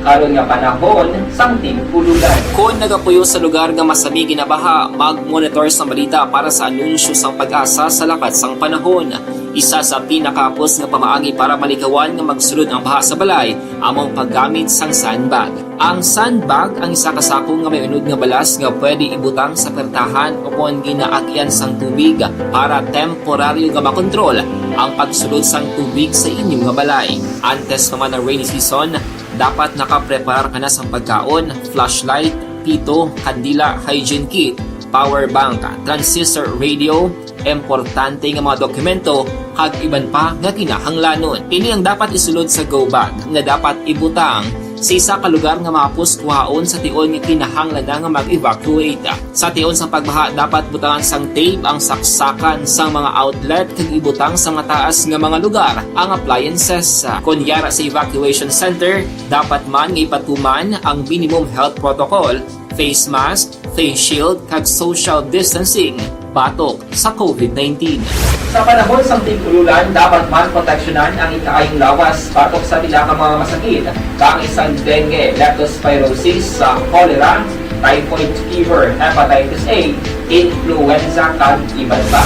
karon nga panahon sang tig-ululan. Kung nagapuyo sa lugar nga masami ginabaha, mag-monitor sa balita para sa anunsyo sang pag-asa sa lakat sang panahon. Isa sa pinakapos nga pamaagi para malikawan nga magsulod ang baha sa balay among paggamit sang sandbag. Ang sandbag ang isa ka sako nga may unod nga balas nga pwede ibutang sa pertahan o kung ginaagyan sang tubig para temporaryo nga makontrol ang pagsulod sang tubig sa inyong nga balay. Antes naman ng rainy season, dapat nakaprepare ka na sang pagkaon, flashlight, pito, kandila, hygiene kit, power bank, transistor radio, importante nga mga dokumento kag iban pa nga kinahanglanon. Ini ang dapat isulod sa go bag nga dapat ibutang sa isa ka lugar nga mapus kuhaon sa tion nga kinahanglan nga mag-evacuate. Sa tion sa pagbaha dapat butangan sang tape ang saksakan sa mga outlet kag ibutang sa mataas nga mga lugar ang appliances. Kunyara sa evacuation center, dapat man nga ipatuman ang minimum health protocol, face mask, face shield kag social distancing batok sa COVID-19. Sa panahon sa tig-ululan, dapat man proteksyonan ang ikaayong lawas batok sa pila ka mga masakit, kang isang dengue, leptospirosis, cholera, typhoid fever, hepatitis A, influenza, kag iban pa.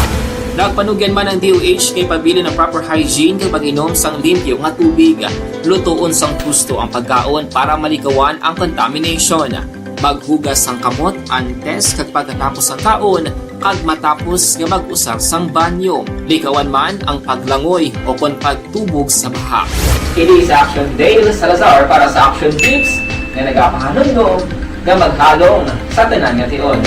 Nagpanugyan man ang DOH kay pabili ng proper hygiene kay pag-inom sang limpyo nga tubig. Lutuon sang gusto ang pagkaon para malikawan ang contamination. Maghugas sang kamot antes kag pagkatapos ang kaon kag matapos nga mag-usar sang banyo. Likawan man ang paglangoy o kon pagtubog sa baha. Kini sa Action Day Salazar para sa Action Tips nga nagapahanundong nga maghalong sa tanan nga tion.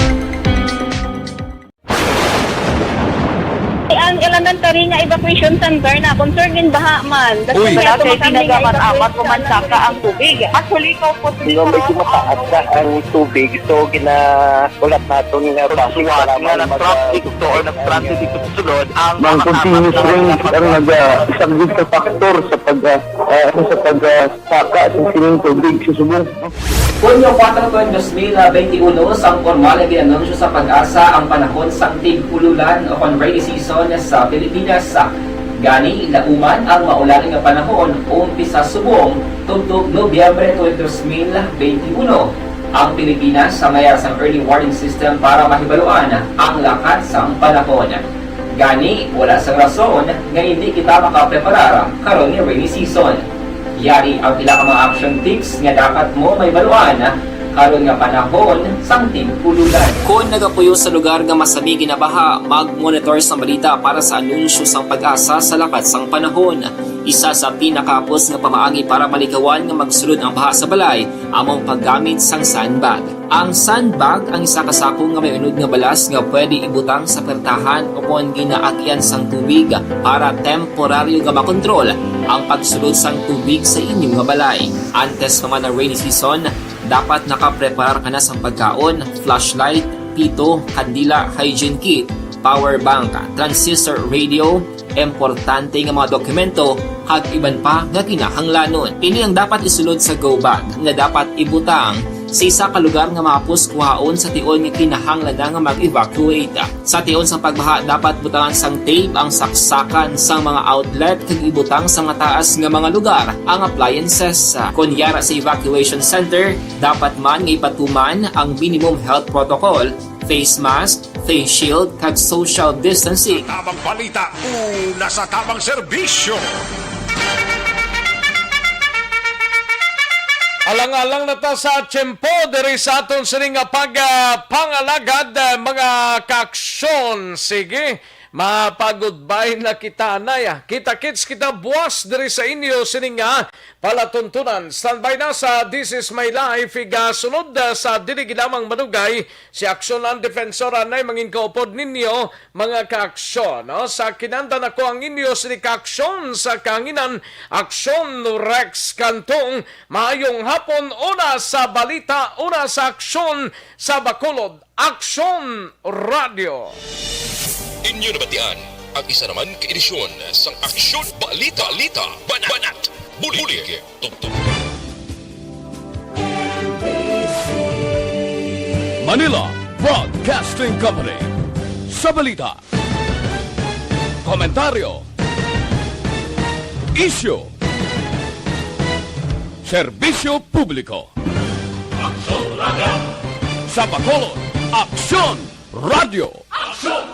ang elementary nga evacuation center na concern din baha man. Uy, kay pinagaman apat kumansaka ang tubig. Actually, ko po yung medyo mataas na ang tubig, so ginaulat natin nga pasiwala nga nag-traffic to or nag-transit dito sa sulod ang mga continuous range ang nag-isang sa factor sa pagsaka at sining tubig sa subong. Hunyo 4, 2021, sang formal na ginanunsyo sa pag-asa ang panahon sang tig-ululan o rainy season sa Pilipinas. Gani, lauman ang maulan nga panahon umpisa subong tugtog Nobyembre 2021. Ang Pilipinas sa mayar sang early warning system para mahibaluan ang lakat sang panahon. Gani, wala sang rason nga hindi kita makapreparar karon ni rainy season. Yari ang pila ka mga action tips nga dapat mo may baluan karon nga panahon sang tig-ululan. Kung nagapuyo sa lugar nga masami ginabaha, mag-monitor sa balita para sa anunsyo sang pag-asa sa lakat sang panahon. Isa sa pinakapos nga pamaagi para malikawan nga magsulod ang baha sa balay among paggamit sang sandbag. Ang sandbag ang isa kasakong nga may unod nga balas nga pwede ibutang sa pertahan upon ginaagyan sang tubig para temporaryo nga makontrol ang pagsulod sang tubig sa inyong nga balay. Antes naman ng rainy season, dapat nakaprepare ka na sang pagkaon, flashlight, pito, kandila, hygiene kit, power bank, transistor radio, importante nga mga dokumento kag iban pa nga kinahanglanon. Ini ang dapat isulod sa go bag nga dapat ibutang sa isa ka lugar nga mapus kuhaon sa tion nga kinahanglan nga mag-evacuate. Sa tion sa pagbaha dapat butangan sang tape ang saksakan sang mga outlet kag ibutang sa nga taas nga mga lugar ang appliances. Kunyara sa evacuation center, dapat man nga ipatuman ang minimum health protocol, face mask, face shield kag social distancing. Tamang balita, una sa tamang serbisyo. Alang-alang na ta sa tiyempo diri sa aton sining pangalagad mga kaaksyon. Sige, mapag-goodbye na kita anaya. Kita-kits kita buwas diri sa inyo sining palatuntunan. Standby na sa This Is My Life. Sunod sa dili ginamang manugay si Aksyon ang Defensora na mangin kaupod ninyo mga kaaksyon. No? Sa kinanda na ko ang inyo sining kaaksyon sa kanginan Aksyon Rex Cantong. Maayong hapon, una sa balita, una sa aksyon sa Bacolod. Aksyon Radio. Inyo nabatian ang isa naman ka-edisyon sang Aksyon Balita, Banat, Bulig, Tugtog. Manila Broadcasting Company. Sa balita, komentaryo, isyu, serbisyo publiko. Aksyon Radio. Sa Bacolod, Aksyon Radio. Aksyon